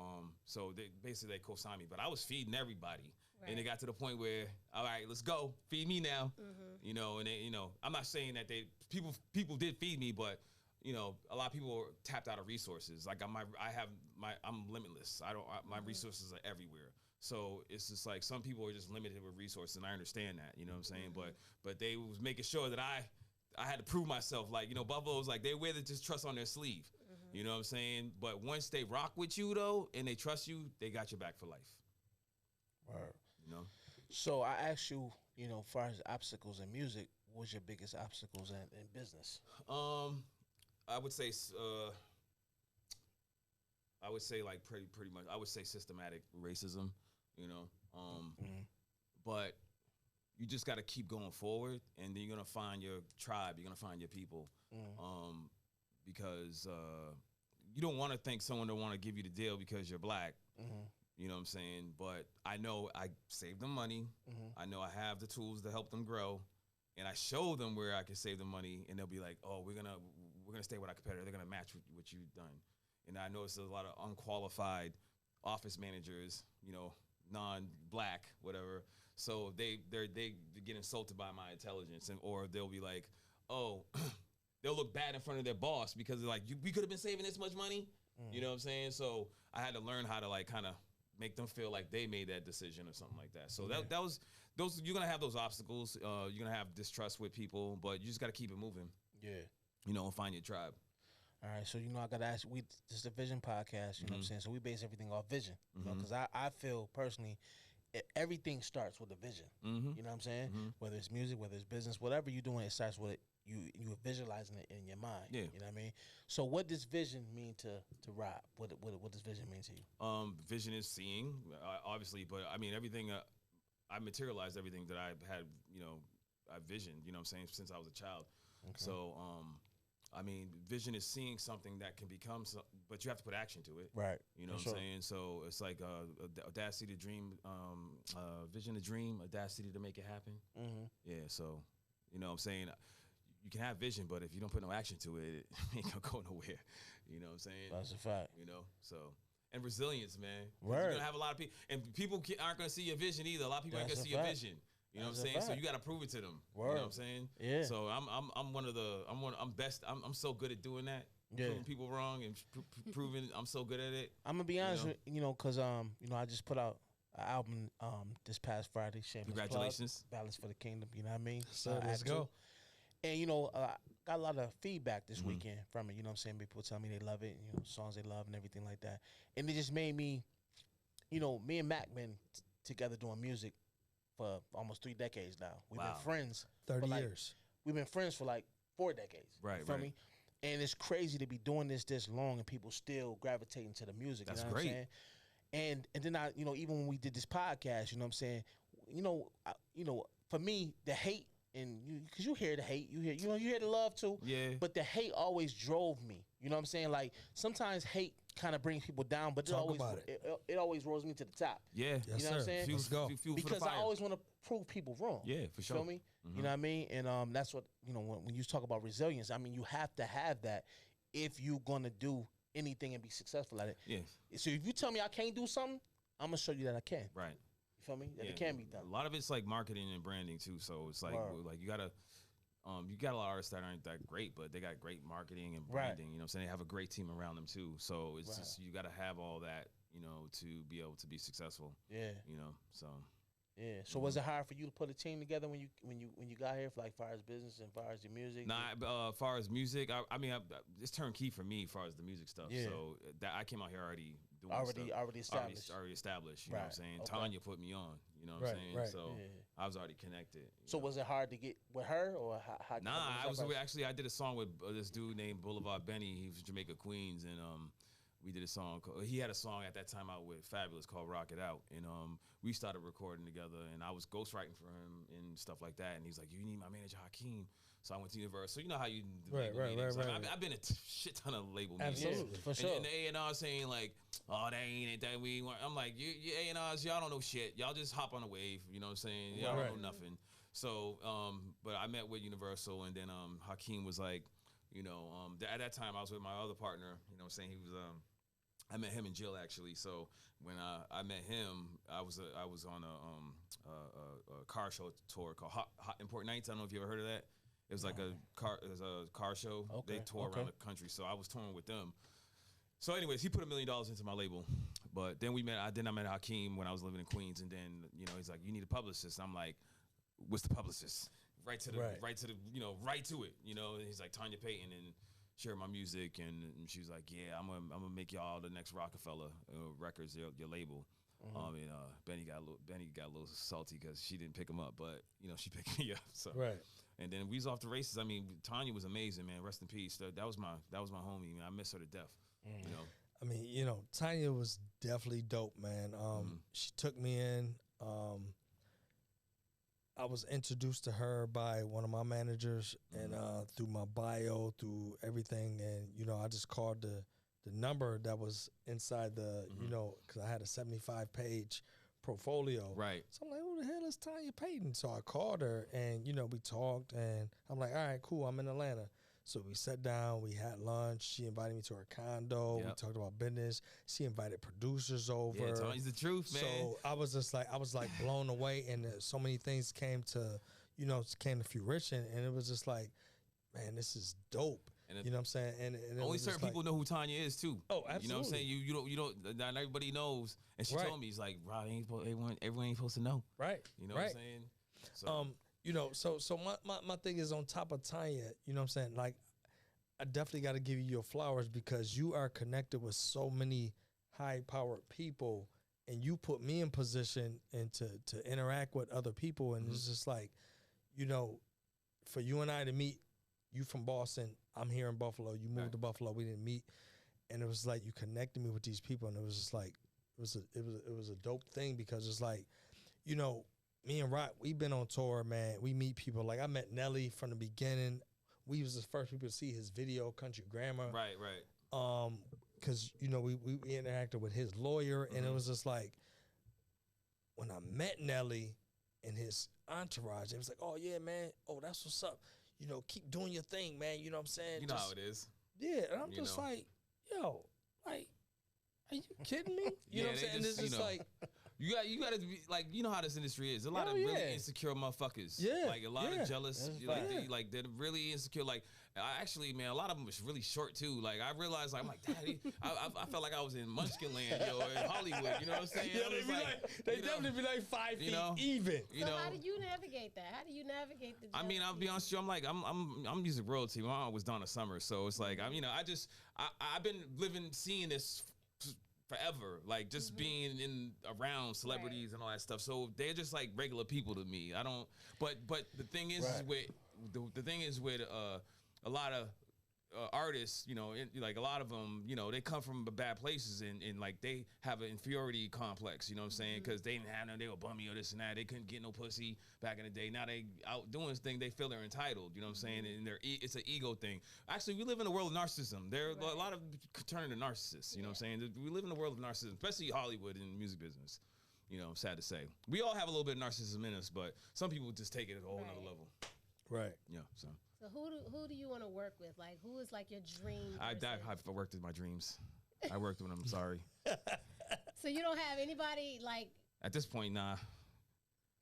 they co-signed me, but I was feeding everybody, and it got to the point where, all right, let's go, feed me now. And I'm not saying that people did feed me, but a lot of people were tapped out of resources. Like I'm limitless. My resources are everywhere. So it's just like some people are just limited with resources, and I understand that. You know what I'm saying? But they was making sure that I had to prove myself. Like Buffalo's like they wear the just trust on their sleeve. You know what I'm saying? But once they rock with you though, and they trust you, they got your back for life. Word. So I asked you, far as obstacles in music, what was your biggest obstacles in business? I would say like pretty much. I would say systematic racism. But you just got to keep going forward, and then you're gonna find your tribe. You're gonna find your people. Because you don't want to think someone don't want to give you the deal because you're black. You know what I'm saying? But I know I saved them money. I know I have the tools to help them grow, and I show them where I can save them money, and they'll be like, "Oh, we're gonna stay with our competitor. They're gonna match what you've done." And I notice there's a lot of unqualified office managers, non-black, whatever. So they get insulted by my intelligence, or they'll be like, "Oh." They'll look bad in front of their boss because they're like, we could have been saving this much money. You know what I'm saying? So I had to learn how to like kind of make them feel like they made that decision or something like that. So that was those. You're gonna have those obstacles. You're gonna have distrust with people, but you just gotta keep it moving. Yeah. And find your tribe. All right, so I gotta ask. This is the Vision podcast. You know what I'm saying? So we base everything off vision. Because I feel personally, everything starts with a vision. You know what I'm saying? Whether it's music, whether it's business, whatever you're doing, it starts with you visualizing it in your mind. Yeah. You know what I mean? So what does vision mean to Rob? What does vision mean to you? Vision is seeing, obviously, but I mean everything. I materialized everything that I had. I visioned. You know what I'm saying, since I was a child. Okay. So I mean, vision is seeing something that can become, but you have to put action to it. Right. You know what I'm saying? So it's like audacity to dream, vision to dream, audacity to make it happen. Yeah. So, you know what I'm saying? You can have vision, but if you don't put no action to it, it ain't gonna go nowhere. You know what I'm saying? That's a fact. So. And resilience, man. Right. You're gonna have a lot of people, and people aren't gonna see your vision either. A lot of people aren't gonna see your vision. You know what I'm saying? So you got to prove it to them. Word. You know what I'm saying? Yeah. So I'm so good at doing that. Proving people wrong and proving I'm so good at it. I'm gonna be honest with because I just put out an album this past Friday. Congratulations. Plug, Balance for the Kingdom. You know what I mean? So let's go. And got a lot of feedback this weekend from it. You know what I'm saying? People tell me they love it. Songs they love and everything like that. And it just made me, me and Mac been together doing music for almost 3 decades now. We've been friends 30 years. We've been friends for like 4 decades. Right, you feel me? And it's crazy to be doing this long and people still gravitating to the music. That's great. What I'm saying? And then I, even when we did this podcast, you know what I'm saying? For me, the hate because you hear the hate, you hear the love too. Yeah. But the hate always drove me. You know what I'm saying? Like sometimes hate kind of brings people down, but it always rolls me to the top. Yeah. Yes, you know what I'm saying? Let's go. Because I always want to prove people wrong. Yeah, for sure. Feel me? You know what I mean? And that's what when you talk about resilience. I mean, you have to have that if you're gonna do anything and be successful at it. Yeah. So if you tell me I can't do something, I'm gonna show you that I can. Right. You feel me? That it can be done. A lot of it's like marketing and branding too. So it's like you gotta. You got a lot of artists that aren't that great, but they got great marketing and branding. You know what I'm saying? They have a great team around them too. So it's just you got to have all that, to be able to be successful. Yeah. So. Yeah. So was it hard for you to put a team together when you got here, for like far as business and far as your music? Nah, far as music, I mean, it's turnkey for me, as far as the music stuff. Yeah. So that I came out here already doing already established. Already established. You know what I'm saying? Okay. Tanya put me on. You know what I'm saying? Right. So I was already connected. So was it hard to get with her, or how? Nah, I did a song with this dude named Boulevard Benny. He was from Jamaica, Queens, and we did a song. He had a song at that time out with Fabulous called "Rock It Out," and we started recording together. And I was ghostwriting for him and stuff like that. And he's like, "You need my manager Hakeem." So I went to Universal. You know how you do label meetings. I've been a shit ton of label meetings. Absolutely, for sure. And the A&R saying like, "Oh, that ain't it. That we weren't." I'm like, you A&Rs, y'all don't know shit. Y'all just hop on a wave. You know what I'm saying? Y'all don't know nothing. So, but I met with Universal, and then Hakeem was like, you know, at that time I was with my other partner. You know what I'm saying? He was I met him in Jill actually. So when I met him, I was on a car show tour called Hot Import Nights. I don't know if you ever heard of that. It was like a car show. Okay. They tour around the country, so I was touring with them. So, anyways, he put $1 million into my label, but then I met Hakeem when I was living in Queens, and then you know he's like, "You need a publicist." I'm like, "What's the publicist?" Right to the right to it. You know, and he's like Tanya Payton and share my music, and she's like, "Yeah, I'm gonna make y'all the next Rockefeller Records, your label." And Benny got a little salty because she didn't pick him up, but you know she picked me up. So and then we was off the races. I mean, Tanya was amazing, man. Rest in peace. That was my homie, man. I miss her to death. You know. I mean, you know, Tanya was definitely dope, man. She took me in. I was introduced to her by one of my managers, and through my bio, through everything, and you know, I just called the number that was inside the, you know, because I had a 75-page portfolio. Right. So I'm like, who the hell is Tanya Payton? So I called her, and you know, we talked, and I'm like, all right, cool, I'm in Atlanta. So we sat down, we had lunch. She invited me to her condo. We talked about business. She invited producers over. Yeah, Tanya's the truth, man. So I was like blown away, and so many things came to fruition, and it was just like, man, this is dope. And you know what I'm saying? And only certain people know who Tanya is too. Oh, absolutely. You know what I'm saying? You don't. Not everybody knows. And she told me, it's like, Rob, everyone ain't supposed to know. Right. You know what I'm saying? So. You know, so my thing is on top of Tanya, you know what I'm saying? Like, I definitely got to give you your flowers because you are connected with so many high-powered people, and you put me in position and to interact with other people, and it's just like, you know, for you and I to meet, you from Boston, I'm here in Buffalo, you moved to Buffalo, we didn't meet, and it was like you connected me with these people, and it was just like, it was a dope thing because it's like, you know, me and Rock, we've been on tour, man. We meet people. Like, I met Nelly from the beginning. We was the first people to see his video, Country Grammar. Right. Because, you know, we interacted with his lawyer, and it was just like, when I met Nelly and his entourage, it was like, oh, yeah, man. Oh, that's what's up. You know, keep doing your thing, man. You know what I'm saying? You know how it is. Yeah, and I'm just like, yo, like, are you kidding me? You know what I'm saying? It's just like... You got to be like, you know how this industry is. A lot of really insecure motherfuckers. Yeah. Like a lot of jealous. They're really insecure. Like, actually, man, a lot of them was really short too. Like, I realized, like, I'm like, Daddy, I felt like I was in Munchkin Land, in Hollywood. You know what I'm saying? They definitely be like 5 feet even. So how do you navigate that? How do you navigate the? I mean, I'll be honest with you. I'm music royalty. My mom was Donna Summer, so it's like I've been seeing this forever, like just being around celebrities and all that stuff. So they're just like regular people to me. I don't. But the thing is with a lot of artists, you know, like a lot of them, you know, they come from bad places and like they have an inferiority complex. You know what I'm saying? Because they didn't have no, they were bummy or this and that. They couldn't get no pussy back in the day. Now they out doing this thing. They feel they're entitled. You know what I'm saying? And it's an ego thing. Actually, we live in a world of narcissism. There are a lot of turning to narcissists. You know what I'm saying? We live in a world of narcissism, especially Hollywood and music business. You know, sad to say. We all have a little bit of narcissism in us, but some people just take it at a whole nother level. Right. Yeah. So who do you want to work with? Like, who is like your dream person? I've worked with my dreams. I worked with them. I'm sorry. So you don't have anybody like at this point, nah.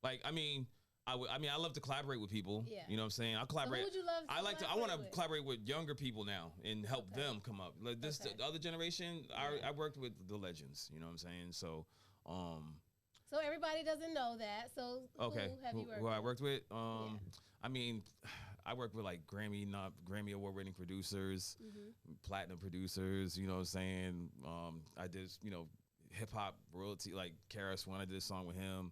Like, I mean, I love to collaborate with people. Yeah. You know what I'm saying? I'll collaborate. So who would you love to I want to collaborate with younger people now and help them come up. Like the other generation, I worked with the legends. You know what I'm saying? So, So everybody doesn't know that. So who have you worked with? Who I worked with? I mean, I work with like Grammy award-winning producers, platinum producers. You know what I'm saying? I did, you know, hip hop royalty like Karis when I did a song with him.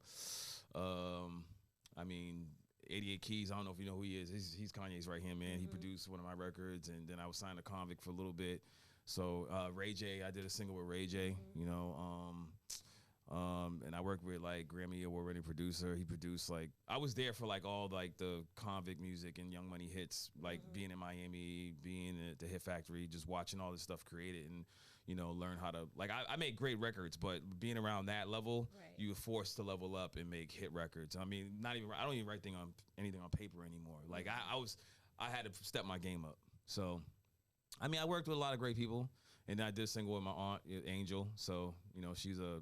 I mean, 88 Keys. I don't know if you know who he is. He's Kanye's right hand man. He produced one of my records, and then I was signed to Convict for a little bit. So Ray J, I did a single with Ray J. You know, and I worked with like Grammy award-winning producer. He produced like I was there for like all like the Convict music and Young Money hits, like being in Miami, being at the Hit Factory, just watching all this stuff created and learn how to like I made great records, but being around that level, you were forced to level up and make hit records. I mean, I don't even write anything on paper anymore. Like I had to step my game up. So, I mean, I worked with a lot of great people, and I did a single with my aunt Angel. So she's a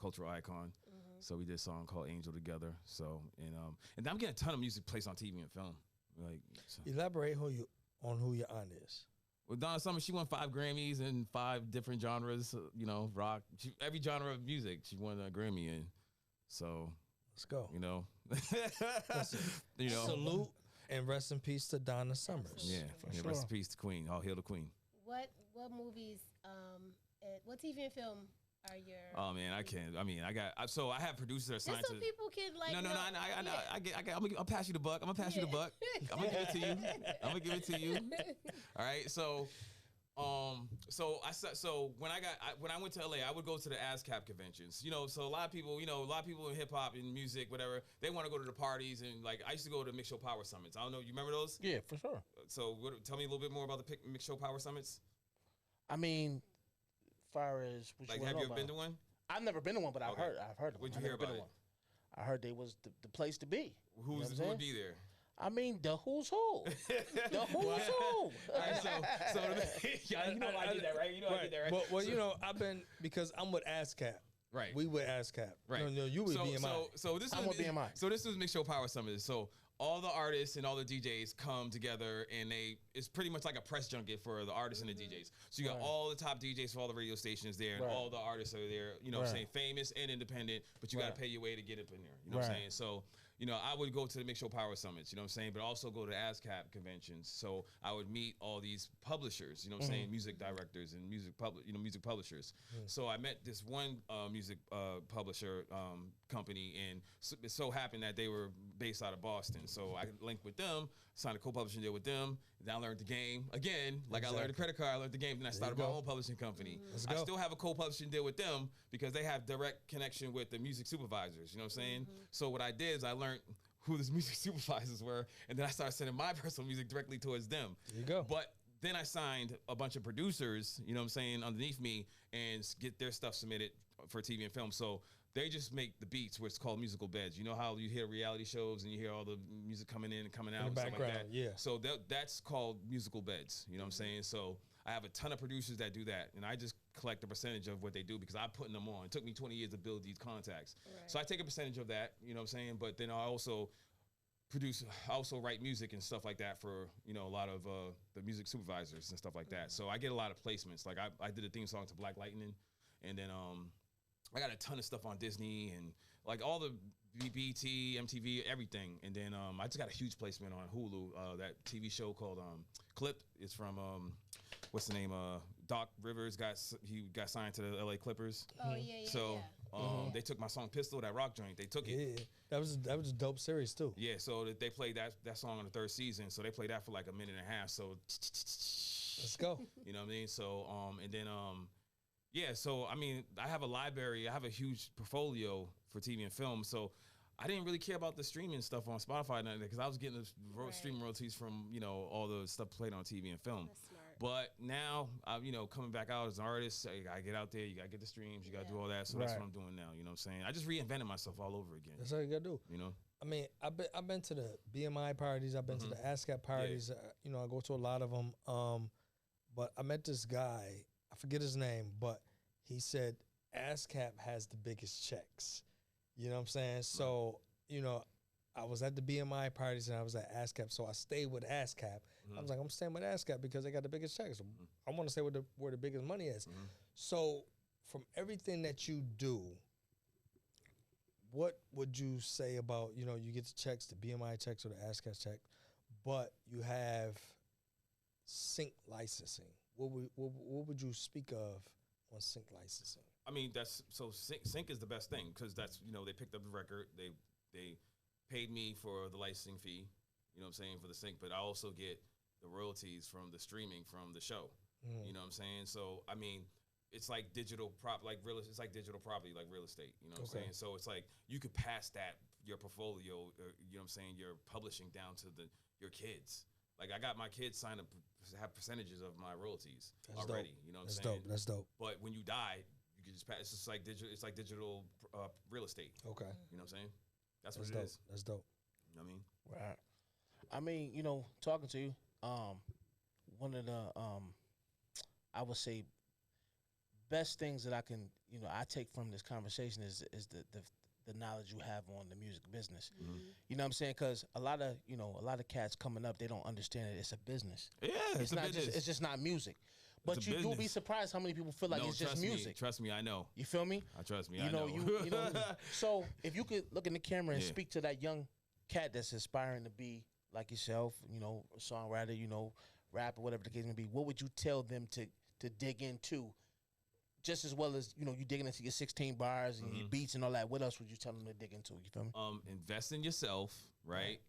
cultural icon. So we did a song called Angel together. So and I'm getting a ton of music placed on TV and film. Like elaborate on who your aunt is. Well, Donna Summer, she won 5 Grammys in 5 different genres. Rock, every genre of music, she won a Grammy in. So let's go. Salute and rest in peace to Donna Summers. Yeah, sure. Rest in peace to Queen. All hail the Queen. What movies? What TV and film are your? Oh man, I can't. I mean, I have producers that are signed so people can like. No. I'll pass you the buck. I'm gonna pass you the buck. I'm gonna give it to you. All right. So when I went to LA, I would go to the ASCAP conventions. So a lot of people in hip hop and music, whatever, they want to go to the parties and like I used to go to Mix Show Power Summits. I don't know, you remember those? Yeah, for sure. So tell me a little bit more about the Mix Show Power Summits. I mean, far as what like, have you ever been to one? I've never been to one, but I've heard of them. What'd you hear about it? I heard they was the place to be. Who would be there? I mean, the who's who. The who's who. All right, so I did that, right? I did that, right? Well, I've been, because I'm with ASCAP. Right. We with ASCAP. Right. No, you with BMI. I'm with BMI. So this was Mix Show Power Summit. So all the artists and all the DJs come together, and it's pretty much like a press junket for the artists and the DJs. So you got all the top DJs for all the radio stations there, and all the artists are there, what I'm saying, famous and independent, but you got to pay your way to get up in there, you know what I'm saying? So, I would go to the Mix Show Power Summits, you know what I'm saying, but also go to ASCAP conventions. So I would meet all these publishers, you know what I'm saying, music directors and music publishers. So I met this one music publisher company, and it so happened that they were based out of Boston. So I linked with them, signed a co-publishing deal with them. Then I learned the game again. Like I learned the credit card, I learned the game. Then I started my own publishing company. I still have a co-publishing deal with them because they have direct connection with the music supervisors. You know what I'm saying? So what I did is I learned who the music supervisors were, and then I started sending my personal music directly towards them. There you go. But then I signed a bunch of producers, you know what I'm saying, underneath me, and get their stuff submitted for TV and film. So they just make the beats, where it's called musical beds. You know how you hear reality shows and you hear all the music coming in and coming out and stuff like that? Yeah. So that's called musical beds. You know what I'm saying? So I have a ton of producers that do that, and I just collect a percentage of what they do because I'm putting them on. It took me 20 years to build these contacts. Right. So I take a percentage of that, you know what I'm saying? But then I also write music and stuff like that for, a lot of the music supervisors and stuff like that. So I get a lot of placements. Like I did a theme song to Black Lightning, and then I got a ton of stuff on Disney and like all the BT, MTV, everything. And then I just got a huge placement on Hulu, that TV show called Clipped. It's from, what's the name? Doc Rivers got signed to the LA Clippers. Oh, yeah. So they took my song Pistol, that rock joint. They took it. Yeah, that was a dope series too. Yeah, so they played that song on the 3rd season. So they played that for like a minute and a half. So let's go. You know what I mean? So and then yeah, so I mean, I have a library. I have a huge portfolio for TV and film. So I didn't really care about the streaming stuff on Spotify because I was getting the streaming royalties from all the stuff played on TV and film. That's smart. But now, coming back out as an artist, I gotta get out there. You gotta get the streams. You gotta do all that. So that's what I'm doing now. You know what I'm saying? I just reinvented myself all over again. That's all you gotta do. I mean, I've been to the BMI parties. I've been to the ASCAP parties. Yeah. I go to a lot of them. But I met this guy. I forget his name, but he said ASCAP has the biggest checks. You know what I'm saying? So, I was at the BMI parties and I was at ASCAP, so I stayed with ASCAP. I was like, I'm staying with ASCAP because they got the biggest checks. I want to stay with where the biggest money is. So, from everything that you do, what would you say about, you get the checks, the BMI checks or the ASCAP check, but you have sync licensing? What would you speak of on sync licensing? I mean, sync is the best thing because that's, they picked up the record, they paid me for the licensing fee, you know what I'm saying, for the sync, but I also get the royalties from the streaming from the show. You know what I'm saying? So I mean, it's like digital it's like digital property, like real estate. You know what I'm saying? So it's like you could pass that your portfolio, you know what I'm saying, your publishing down to your kids. Like I got my kids signed up to have percentages of my royalties already. Dope. You know what I'm saying? That's dope. But when you die, you can just pass. It's just like digital. It's like digital real estate. Okay. You know what I'm saying? That's what it dope. is. That's dope. You know what I mean? Right. I mean, you know, talking to you, one of the I would say best things that I can, you know, I take from this conversation is the knowledge you have on the music business. You know what I'm saying? Because a lot of cats coming up, they don't understand it. It's a business. Yeah, it's not business. It's just not music. But you'll be surprised how many people feel like it's just music. Trust me, I know. You feel me? Trust me, I know. You know. So if you could look in the camera and Yeah. speak to that young cat that's aspiring to be like yourself, you know, a songwriter, you know, rap or whatever the case may be, what would you tell them to dig into? Just as well as, you know, you digging into your 16 bars and your beats and all that. What else would you tell them to dig into? You feel me? Invest in yourself, right?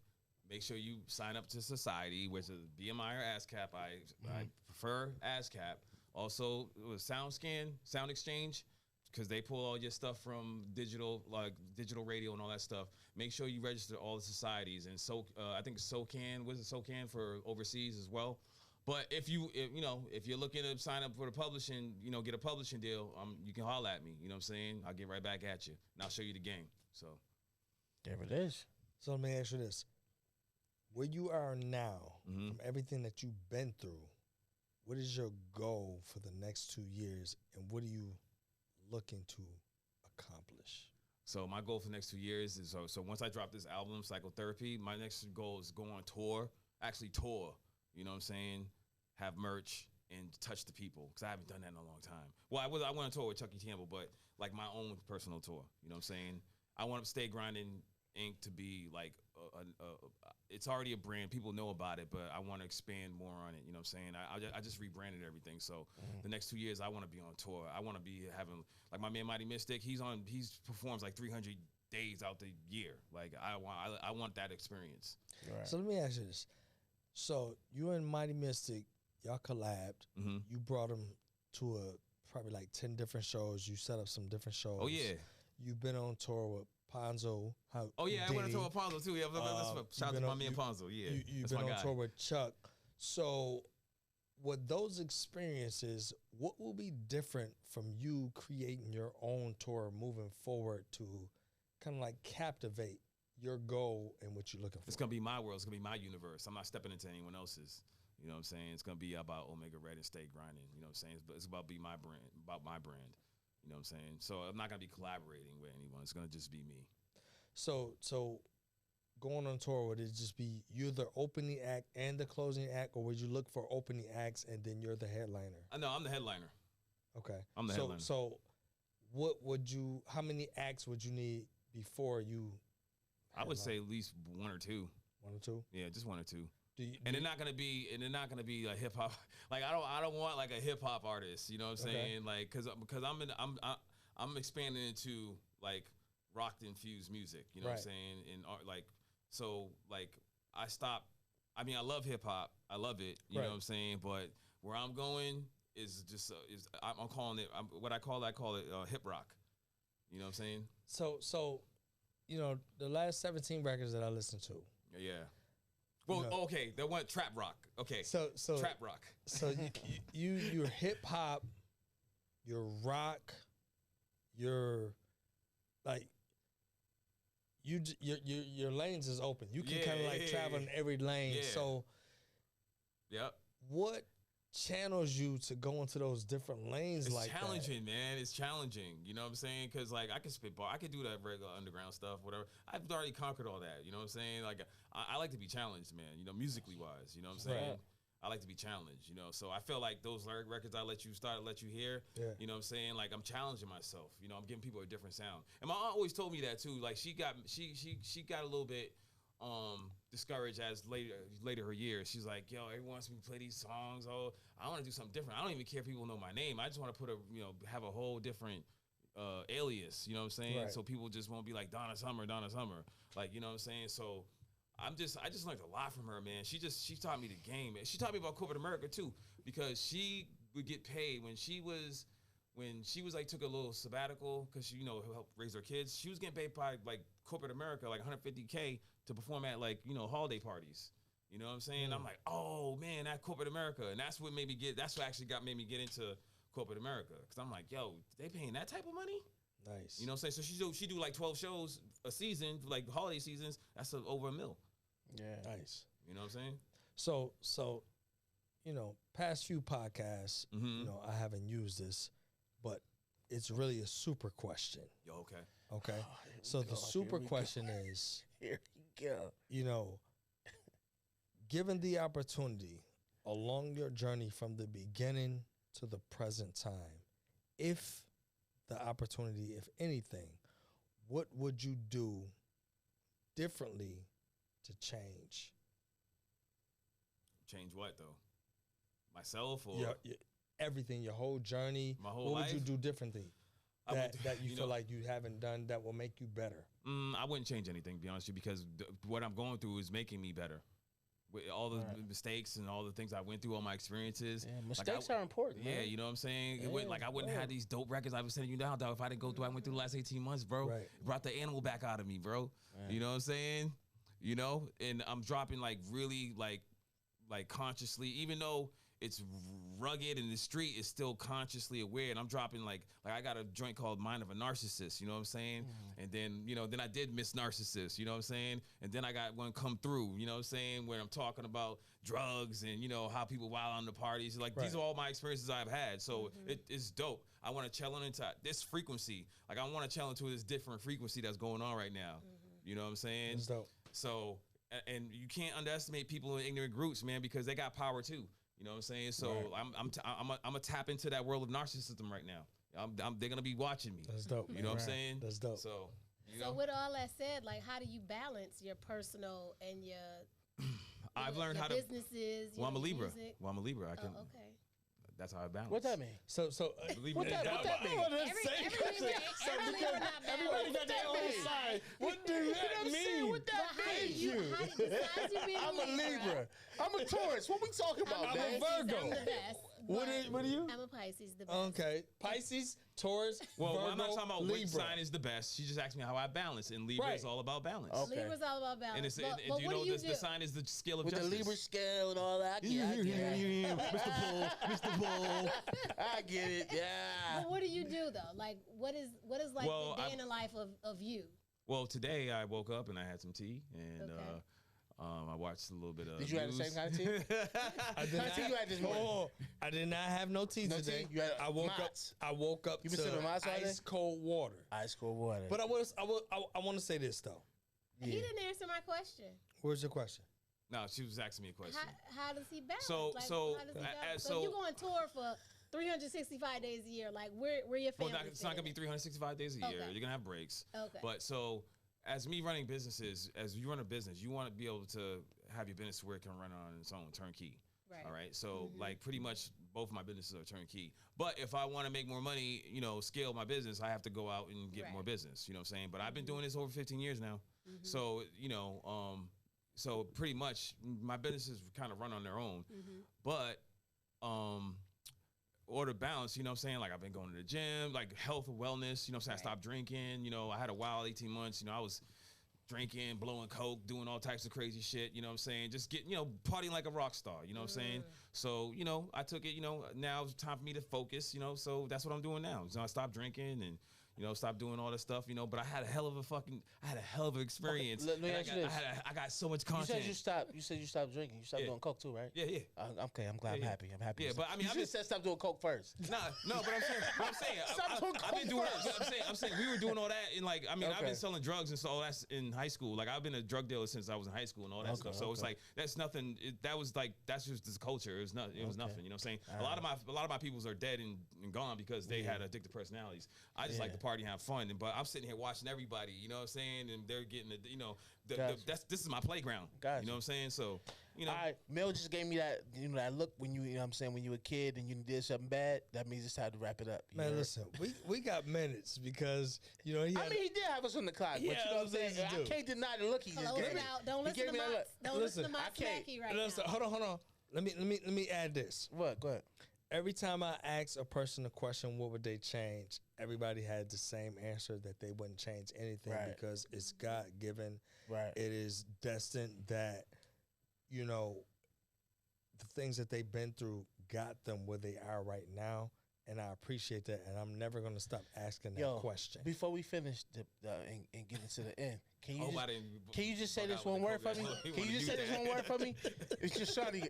Make sure you sign up to Society, which is BMI or ASCAP. I prefer ASCAP. Also, Sound Exchange, because they pull all your stuff from digital radio and all that stuff. Make sure you register all the societies. And I think SOCAN, was it SOCAN for overseas as well? But if you're looking to sign up for the publishing, you know, get a publishing deal, you can holler at me. You know what I'm saying? I'll get right back at you, and I'll show you the game. So there it is. So let me ask you this. Where you are now, from everything that you've been through, what is your goal for the next 2 years, and what are you looking to accomplish? So my goal for the next 2 years is, so once I drop this album, Psychotherapy, my next goal is go on tour, actually tour. You know what I'm saying? Have merch and touch the people, because I haven't done that in a long time. Well, I went on tour with Chucky Campbell, but like my own personal tour. You know what I'm saying? I want to Stay Grinding Inc. to be like, it's already a brand. People know about it, but I want to expand more on it. You know what I'm saying? I just rebranded everything. So the next 2 years, I want to be on tour. I want to be having, like my man Mighty Mystic, he performs like 300 days out the year. Like I want that experience. Right. So let me ask you this. So you and Mighty Mystic, y'all collabed. You brought him to probably like 10 different shows. You set up some different shows. Oh, yeah. You've been on tour with Ponzo. Oh, yeah, I went on tour with Ponzo, too. Yeah, shout out to my man Ponzo. Yeah, you've been on tour with Chuck. So with those experiences, what will be different from you creating your own tour moving forward to kind of like captivate your goal and what you're looking for? It's going to be my world. It's going to be my universe. I'm not stepping into anyone else's. You know what I'm saying? It's going to be about Omega Red and Stay Grinding. You know what I'm saying? It's about my brand, You know what I'm saying? So I'm not going to be collaborating with anyone. It's going to just be me. So going on tour, would it just be you the opening act and the closing act, or would you look for opening acts and then you're the headliner? No, I'm the headliner. Okay. I'm the headliner. So how many acts would you need before you I would say at least one or two. One or two? Yeah, just one or two. They're not gonna be a hip hop. Like I don't want like a hip hop artist. You know what I'm saying? Like because I'm expanding into like rock infused music. You know what I'm saying? And like so like I stopped. I mean I love hip hop. I love it. You know what I'm saying? But where I'm going is just I'm calling it what I call it hip rock. You know what I'm saying? So. You know, the last 17 records that I listened to. Yeah. Well, okay, they went trap rock. Okay. So trap rock. So you're hip hop, you're rock, you're like your lanes is open. You can kind of like travel in every lane. Yeah. So what channels you to go into those different lanes? It's like challenging, man. It's challenging. You know what I'm saying? Because like I can spit bar, I can do that regular underground stuff, whatever. I've already conquered all that. You know what I'm saying? Like I like to be challenged, man. You know, musically wise. You know what I'm saying? I like to be challenged. You know, so I feel like those records I let you hear. Yeah. You know what I'm saying? Like I'm challenging myself. You know, I'm giving people a different sound. And my aunt always told me that too. Like she got a little bit discouraged as later her years. She's like, yo, everyone wants me to play these songs. Oh, I want to do something different. I don't even care if people know my name. I just want to have a whole different alias. You know what I'm saying? Right. So people just won't be like Donna Summer. Like, you know what I'm saying? So I just learned a lot from her, man. She taught me the game, man. She taught me about corporate America too, because she would get paid when she was like took a little sabbatical because she helped raise her kids. She was getting paid by like corporate America like $150K to perform at like holiday parties. You know what I'm saying? I'm like, oh man, that corporate America, and that's what made me get into corporate America because I'm like, yo, they paying that type of money? Nice. You know what I'm saying? So she do like 12 shows a season, like holiday seasons. That's over $1 million. Yeah. Nice. You know what I'm saying? So, past few podcasts, I haven't used this, but it's really a super question. Yo, okay. Okay. So the super question is, here we go. Given the opportunity along your journey from the beginning to the present time, if the opportunity, if anything, what would you do differently to change? Change what though? Myself or everything, your whole journey? My whole what life? would you do differently that you feel like you haven't done that will make you better? I wouldn't change anything, to be honest with you, because what I'm going through is making me better. With all the mistakes and all the things I went through, all my experiences. Yeah, mistakes are important, man. Yeah, you know what I'm saying? Yeah, I wouldn't have these dope records I was sending you down, dog, if I didn't go through what I went through the last 18 months, bro. Right. It brought the animal back out of me, bro. Right. You know what I'm saying? And I'm dropping like really like consciously, even though it's rugged and the street is still consciously aware, and I'm dropping like I got a joint called Mind of a Narcissist, you know what I'm saying? And then then I did Miss Narcissist, you know what I'm saying? And then I got one Come Through, you know what I'm saying, where I'm talking about drugs and how people wild on the parties. Like these are all my experiences I've had, so it's dope. I want to channel into this frequency, like I want to channel into this different frequency that's going on right now. You know what I'm saying? It's dope. So and you can't underestimate people in ignorant groups, man, because they got power too. You know what I'm saying? So I'm gonna tap into that world of narcissism right now. They're gonna be watching me. That's dope. You know what I'm saying? That's dope. So So with all that said, like, how do you balance your personal and your I've learned how to businesses? Well, I'm a Libra. Music? Well, I'm a Libra. I can. Oh, okay. That's how I balance. What that mean? So What that mean? Everybody got their own side. What do that mean? What that mean? Besides you being I'm a Libra. I'm a Taurus. What we talking about, I'm man? a Virgo. I'm the best. What are you? I'm a Pisces, the best. Okay. Pisces, Taurus, Well, Virgo, I'm not talking about Libra. which sign is the best. She just asked me how I balance, and Libra is all about balance. Okay. Libra's all about balance. And it's but and you what know do you the sign is the scale of With justice. the Libra scale and all that. I get it. Mr. Bull. I get it. Yeah. But what do you do though? Like, what is like Well, the day in the life of you? Well, today I woke up and I had some tea, and Okay. I watched a little bit of. Did you have the news. same kind of tea? I did What kind of tea you had this morning? I did not have no tea No today. tea? You had I woke Mott's. up You been to sipping Mott's all day? ice cold water. Ice cold water. But I want to say this though. He didn't answer my question. Where's your question? No, she was asking me a question. How does he balance? So- like, so, how does he uh, balance? so- So if you go on tour for 365 days a year, like where your Well, family? it's not gonna be 365 days a year. Okay. You're gonna have breaks. Okay. But so, as me running businesses, as you run a business, you want to be able to have your business where it can run on its own, turnkey. Right. All right. So, like, pretty much both my businesses are turnkey. But if I want to make more money, scale my business, I have to go out and get Right. more business. You know what I'm saying? But I've been doing this over 15 years now. So, so pretty much my businesses kind of run on their own. But, or to balance, you know what I'm saying? Like I've been going to the gym, like health and wellness, you know what I'm saying? I stopped drinking, I had a wild 18 months, I was drinking, blowing coke, doing all types of crazy shit, you know what I'm saying? Just getting, partying like a rock star, you know what I'm saying? So, I took it, now it's time for me to focus, so that's what I'm doing now. So I stopped drinking and, stop doing all that stuff, but I had a hell of an experience. Let me And ask you this. I got so much content. You said you stopped drinking. You stopped doing coke too, right? Yeah. Okay, I'm glad. I'm happy. I'm happy. Yeah, but I mean, you I've just said stop doing coke first. No, but I'm saying, Stop doing I've been coke doing. first. I'm saying, we were doing all that in I've Okay. been selling drugs and so all that's in high school. Like I've been a drug dealer since I was in high school and all that stuff. So it's like that's nothing. That's just this culture. It was nothing. You know what I'm saying? A lot of my peoples are dead and gone because they had addictive personalities. I just like to party and have fun. But I'm sitting here watching everybody. You know what I'm saying? And they're getting this is my playground. Gotcha. You know what I'm saying? So All right, Mel just gave me that that look when you know what I'm saying, when you were a kid and you did something bad. That means it's time to wrap it up. You Man, heard? listen, we got minutes because he had, he did have us on the clock, but you know what I'm saying. I can't deny the look he just Close gave it me. out. Don't He listen gave to me that my look. don't listen to Listen, my I can't. smacky right listen, now. hold on. Let me add this. What? Go ahead. every time I ask a person a question, what would they change? Everybody had the same answer that they wouldn't change anything because it's God given. Right. It is destined that, you know, the things that they've been through got them where they are right now. And I appreciate that. And I'm never going to stop asking that question. Before we finish and get into the end, can you just say this one word for me? Can you just say this one word for me? It's just Shawty.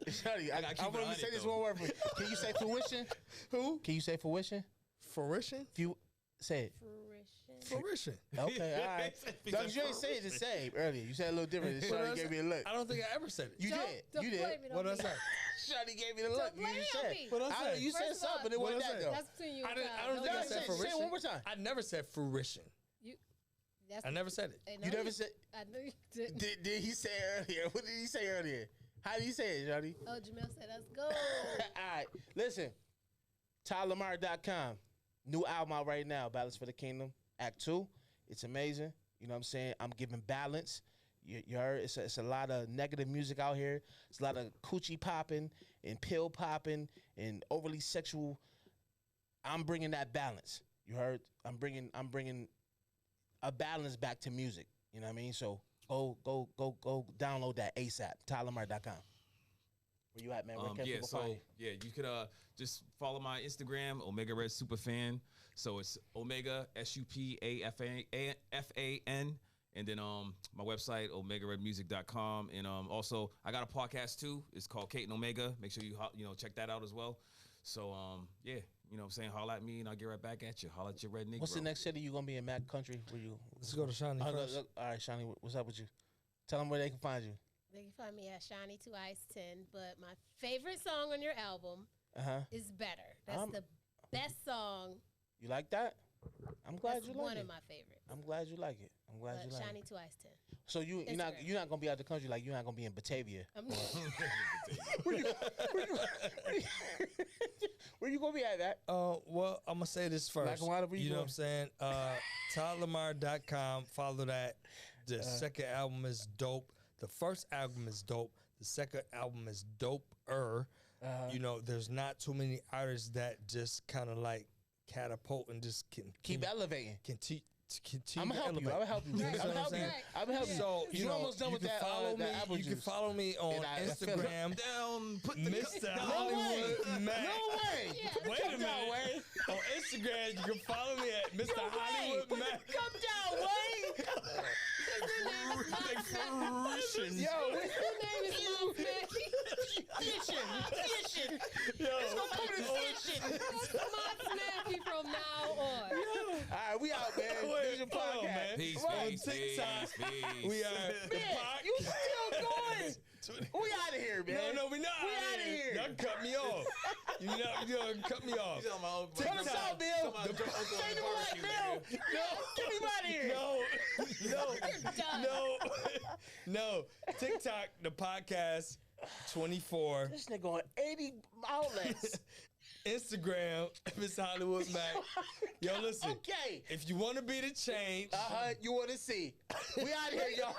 I want you to say this one word for me. Can you say fruition? Who? Can you say fruition? Fruition? Say it. Fruition. Okay, all right. Doug, you ain't say it the same earlier. You said it a little different. Shawty gave me a look. I don't think I ever said it. You did. You did. What did I say? Shawty gave me the look. You just said. What did I say? You said something, but it wasn't that though. That's between you and I don't think I said fruition. Say it one more time. I never said fruition. I never said it. You never said. I know you didn't. Did he say earlier? What did he say earlier? How did he say it, Shawty? Oh, Jamel said, let's go. All right, listen. TylerMar.com. New album out right now, Balance for the Kingdom, Act 2. It's amazing. You know what I'm saying? I'm giving balance. You heard? It's a lot of negative music out here. It's a lot of coochie popping and pill popping and overly sexual. I'm bringing that balance. You heard? I'm bringing a balance back to music. You know what I mean? So go download that ASAP. TylerMar.com. Where you at, man? Where can people find you? You could just follow my Instagram, Omega Red Superfan. So it's Omega SUPAFAN, and then my website OmegaRedMusic.com, and also I got a podcast too. It's called Kate and Omega. Make sure you check that out as well. So you know what I'm saying, holla at me and I'll get right back at you. Holla at your red Negro. What's the next city you gonna be in, Mac Country? Where you? Let's go to Shawnee first. All right, Shawnee, what's up with you? Tell them where they can find you. They can find me at Shiny 2 Ice 10, but my favorite song on your album is Better. That's the best song. You like that? I'm glad you like it. One of my favorites. I'm glad you like it. I'm glad you like Shiny it. 2 Ice 10. So you're not gonna be out the country, like you're not gonna be in Batavia. I'm not. Where you gonna be at that? Well, I'm gonna say this first. Black and White, where you know going? what I'm saying? TylerMar.com. Follow that. The second album is dope. The first album is dope. The second album is doper. You know, there's not too many artists that just kind of like catapult and just can Keep elevating. Continue I'm gonna help you. I'm gonna help you. Right. I'm gonna help you. I'm gonna help you. So you almost done with that. Follow me. Apple You juice. can follow me on Instagram. Mr. Hollywood Mac. No way. Wait a minute. On Instagram, you can follow me at Mr. Hollywood Mac. Come down, Wayne. Yo, His name is Lil fishing. Yo, It's gonna come to fishing. That's my snappy from now on. All right, we out, man. This is your hold on, podcast. man. Peace, On peace, TikTok, peace. we are the Man, podcast. you still going? We out of here, man. No, we not. We outta here. Y'all cut me off. You cut me off. Cut us out, Bill. Say the word, Bill. Get him out of here. No. TikTok, the podcast 24. This nigga on 80 outlets. Instagram, Miss Hollywood Mac. Yo, listen. Okay. If you want to be the change, You want to see. We out of here, y'all.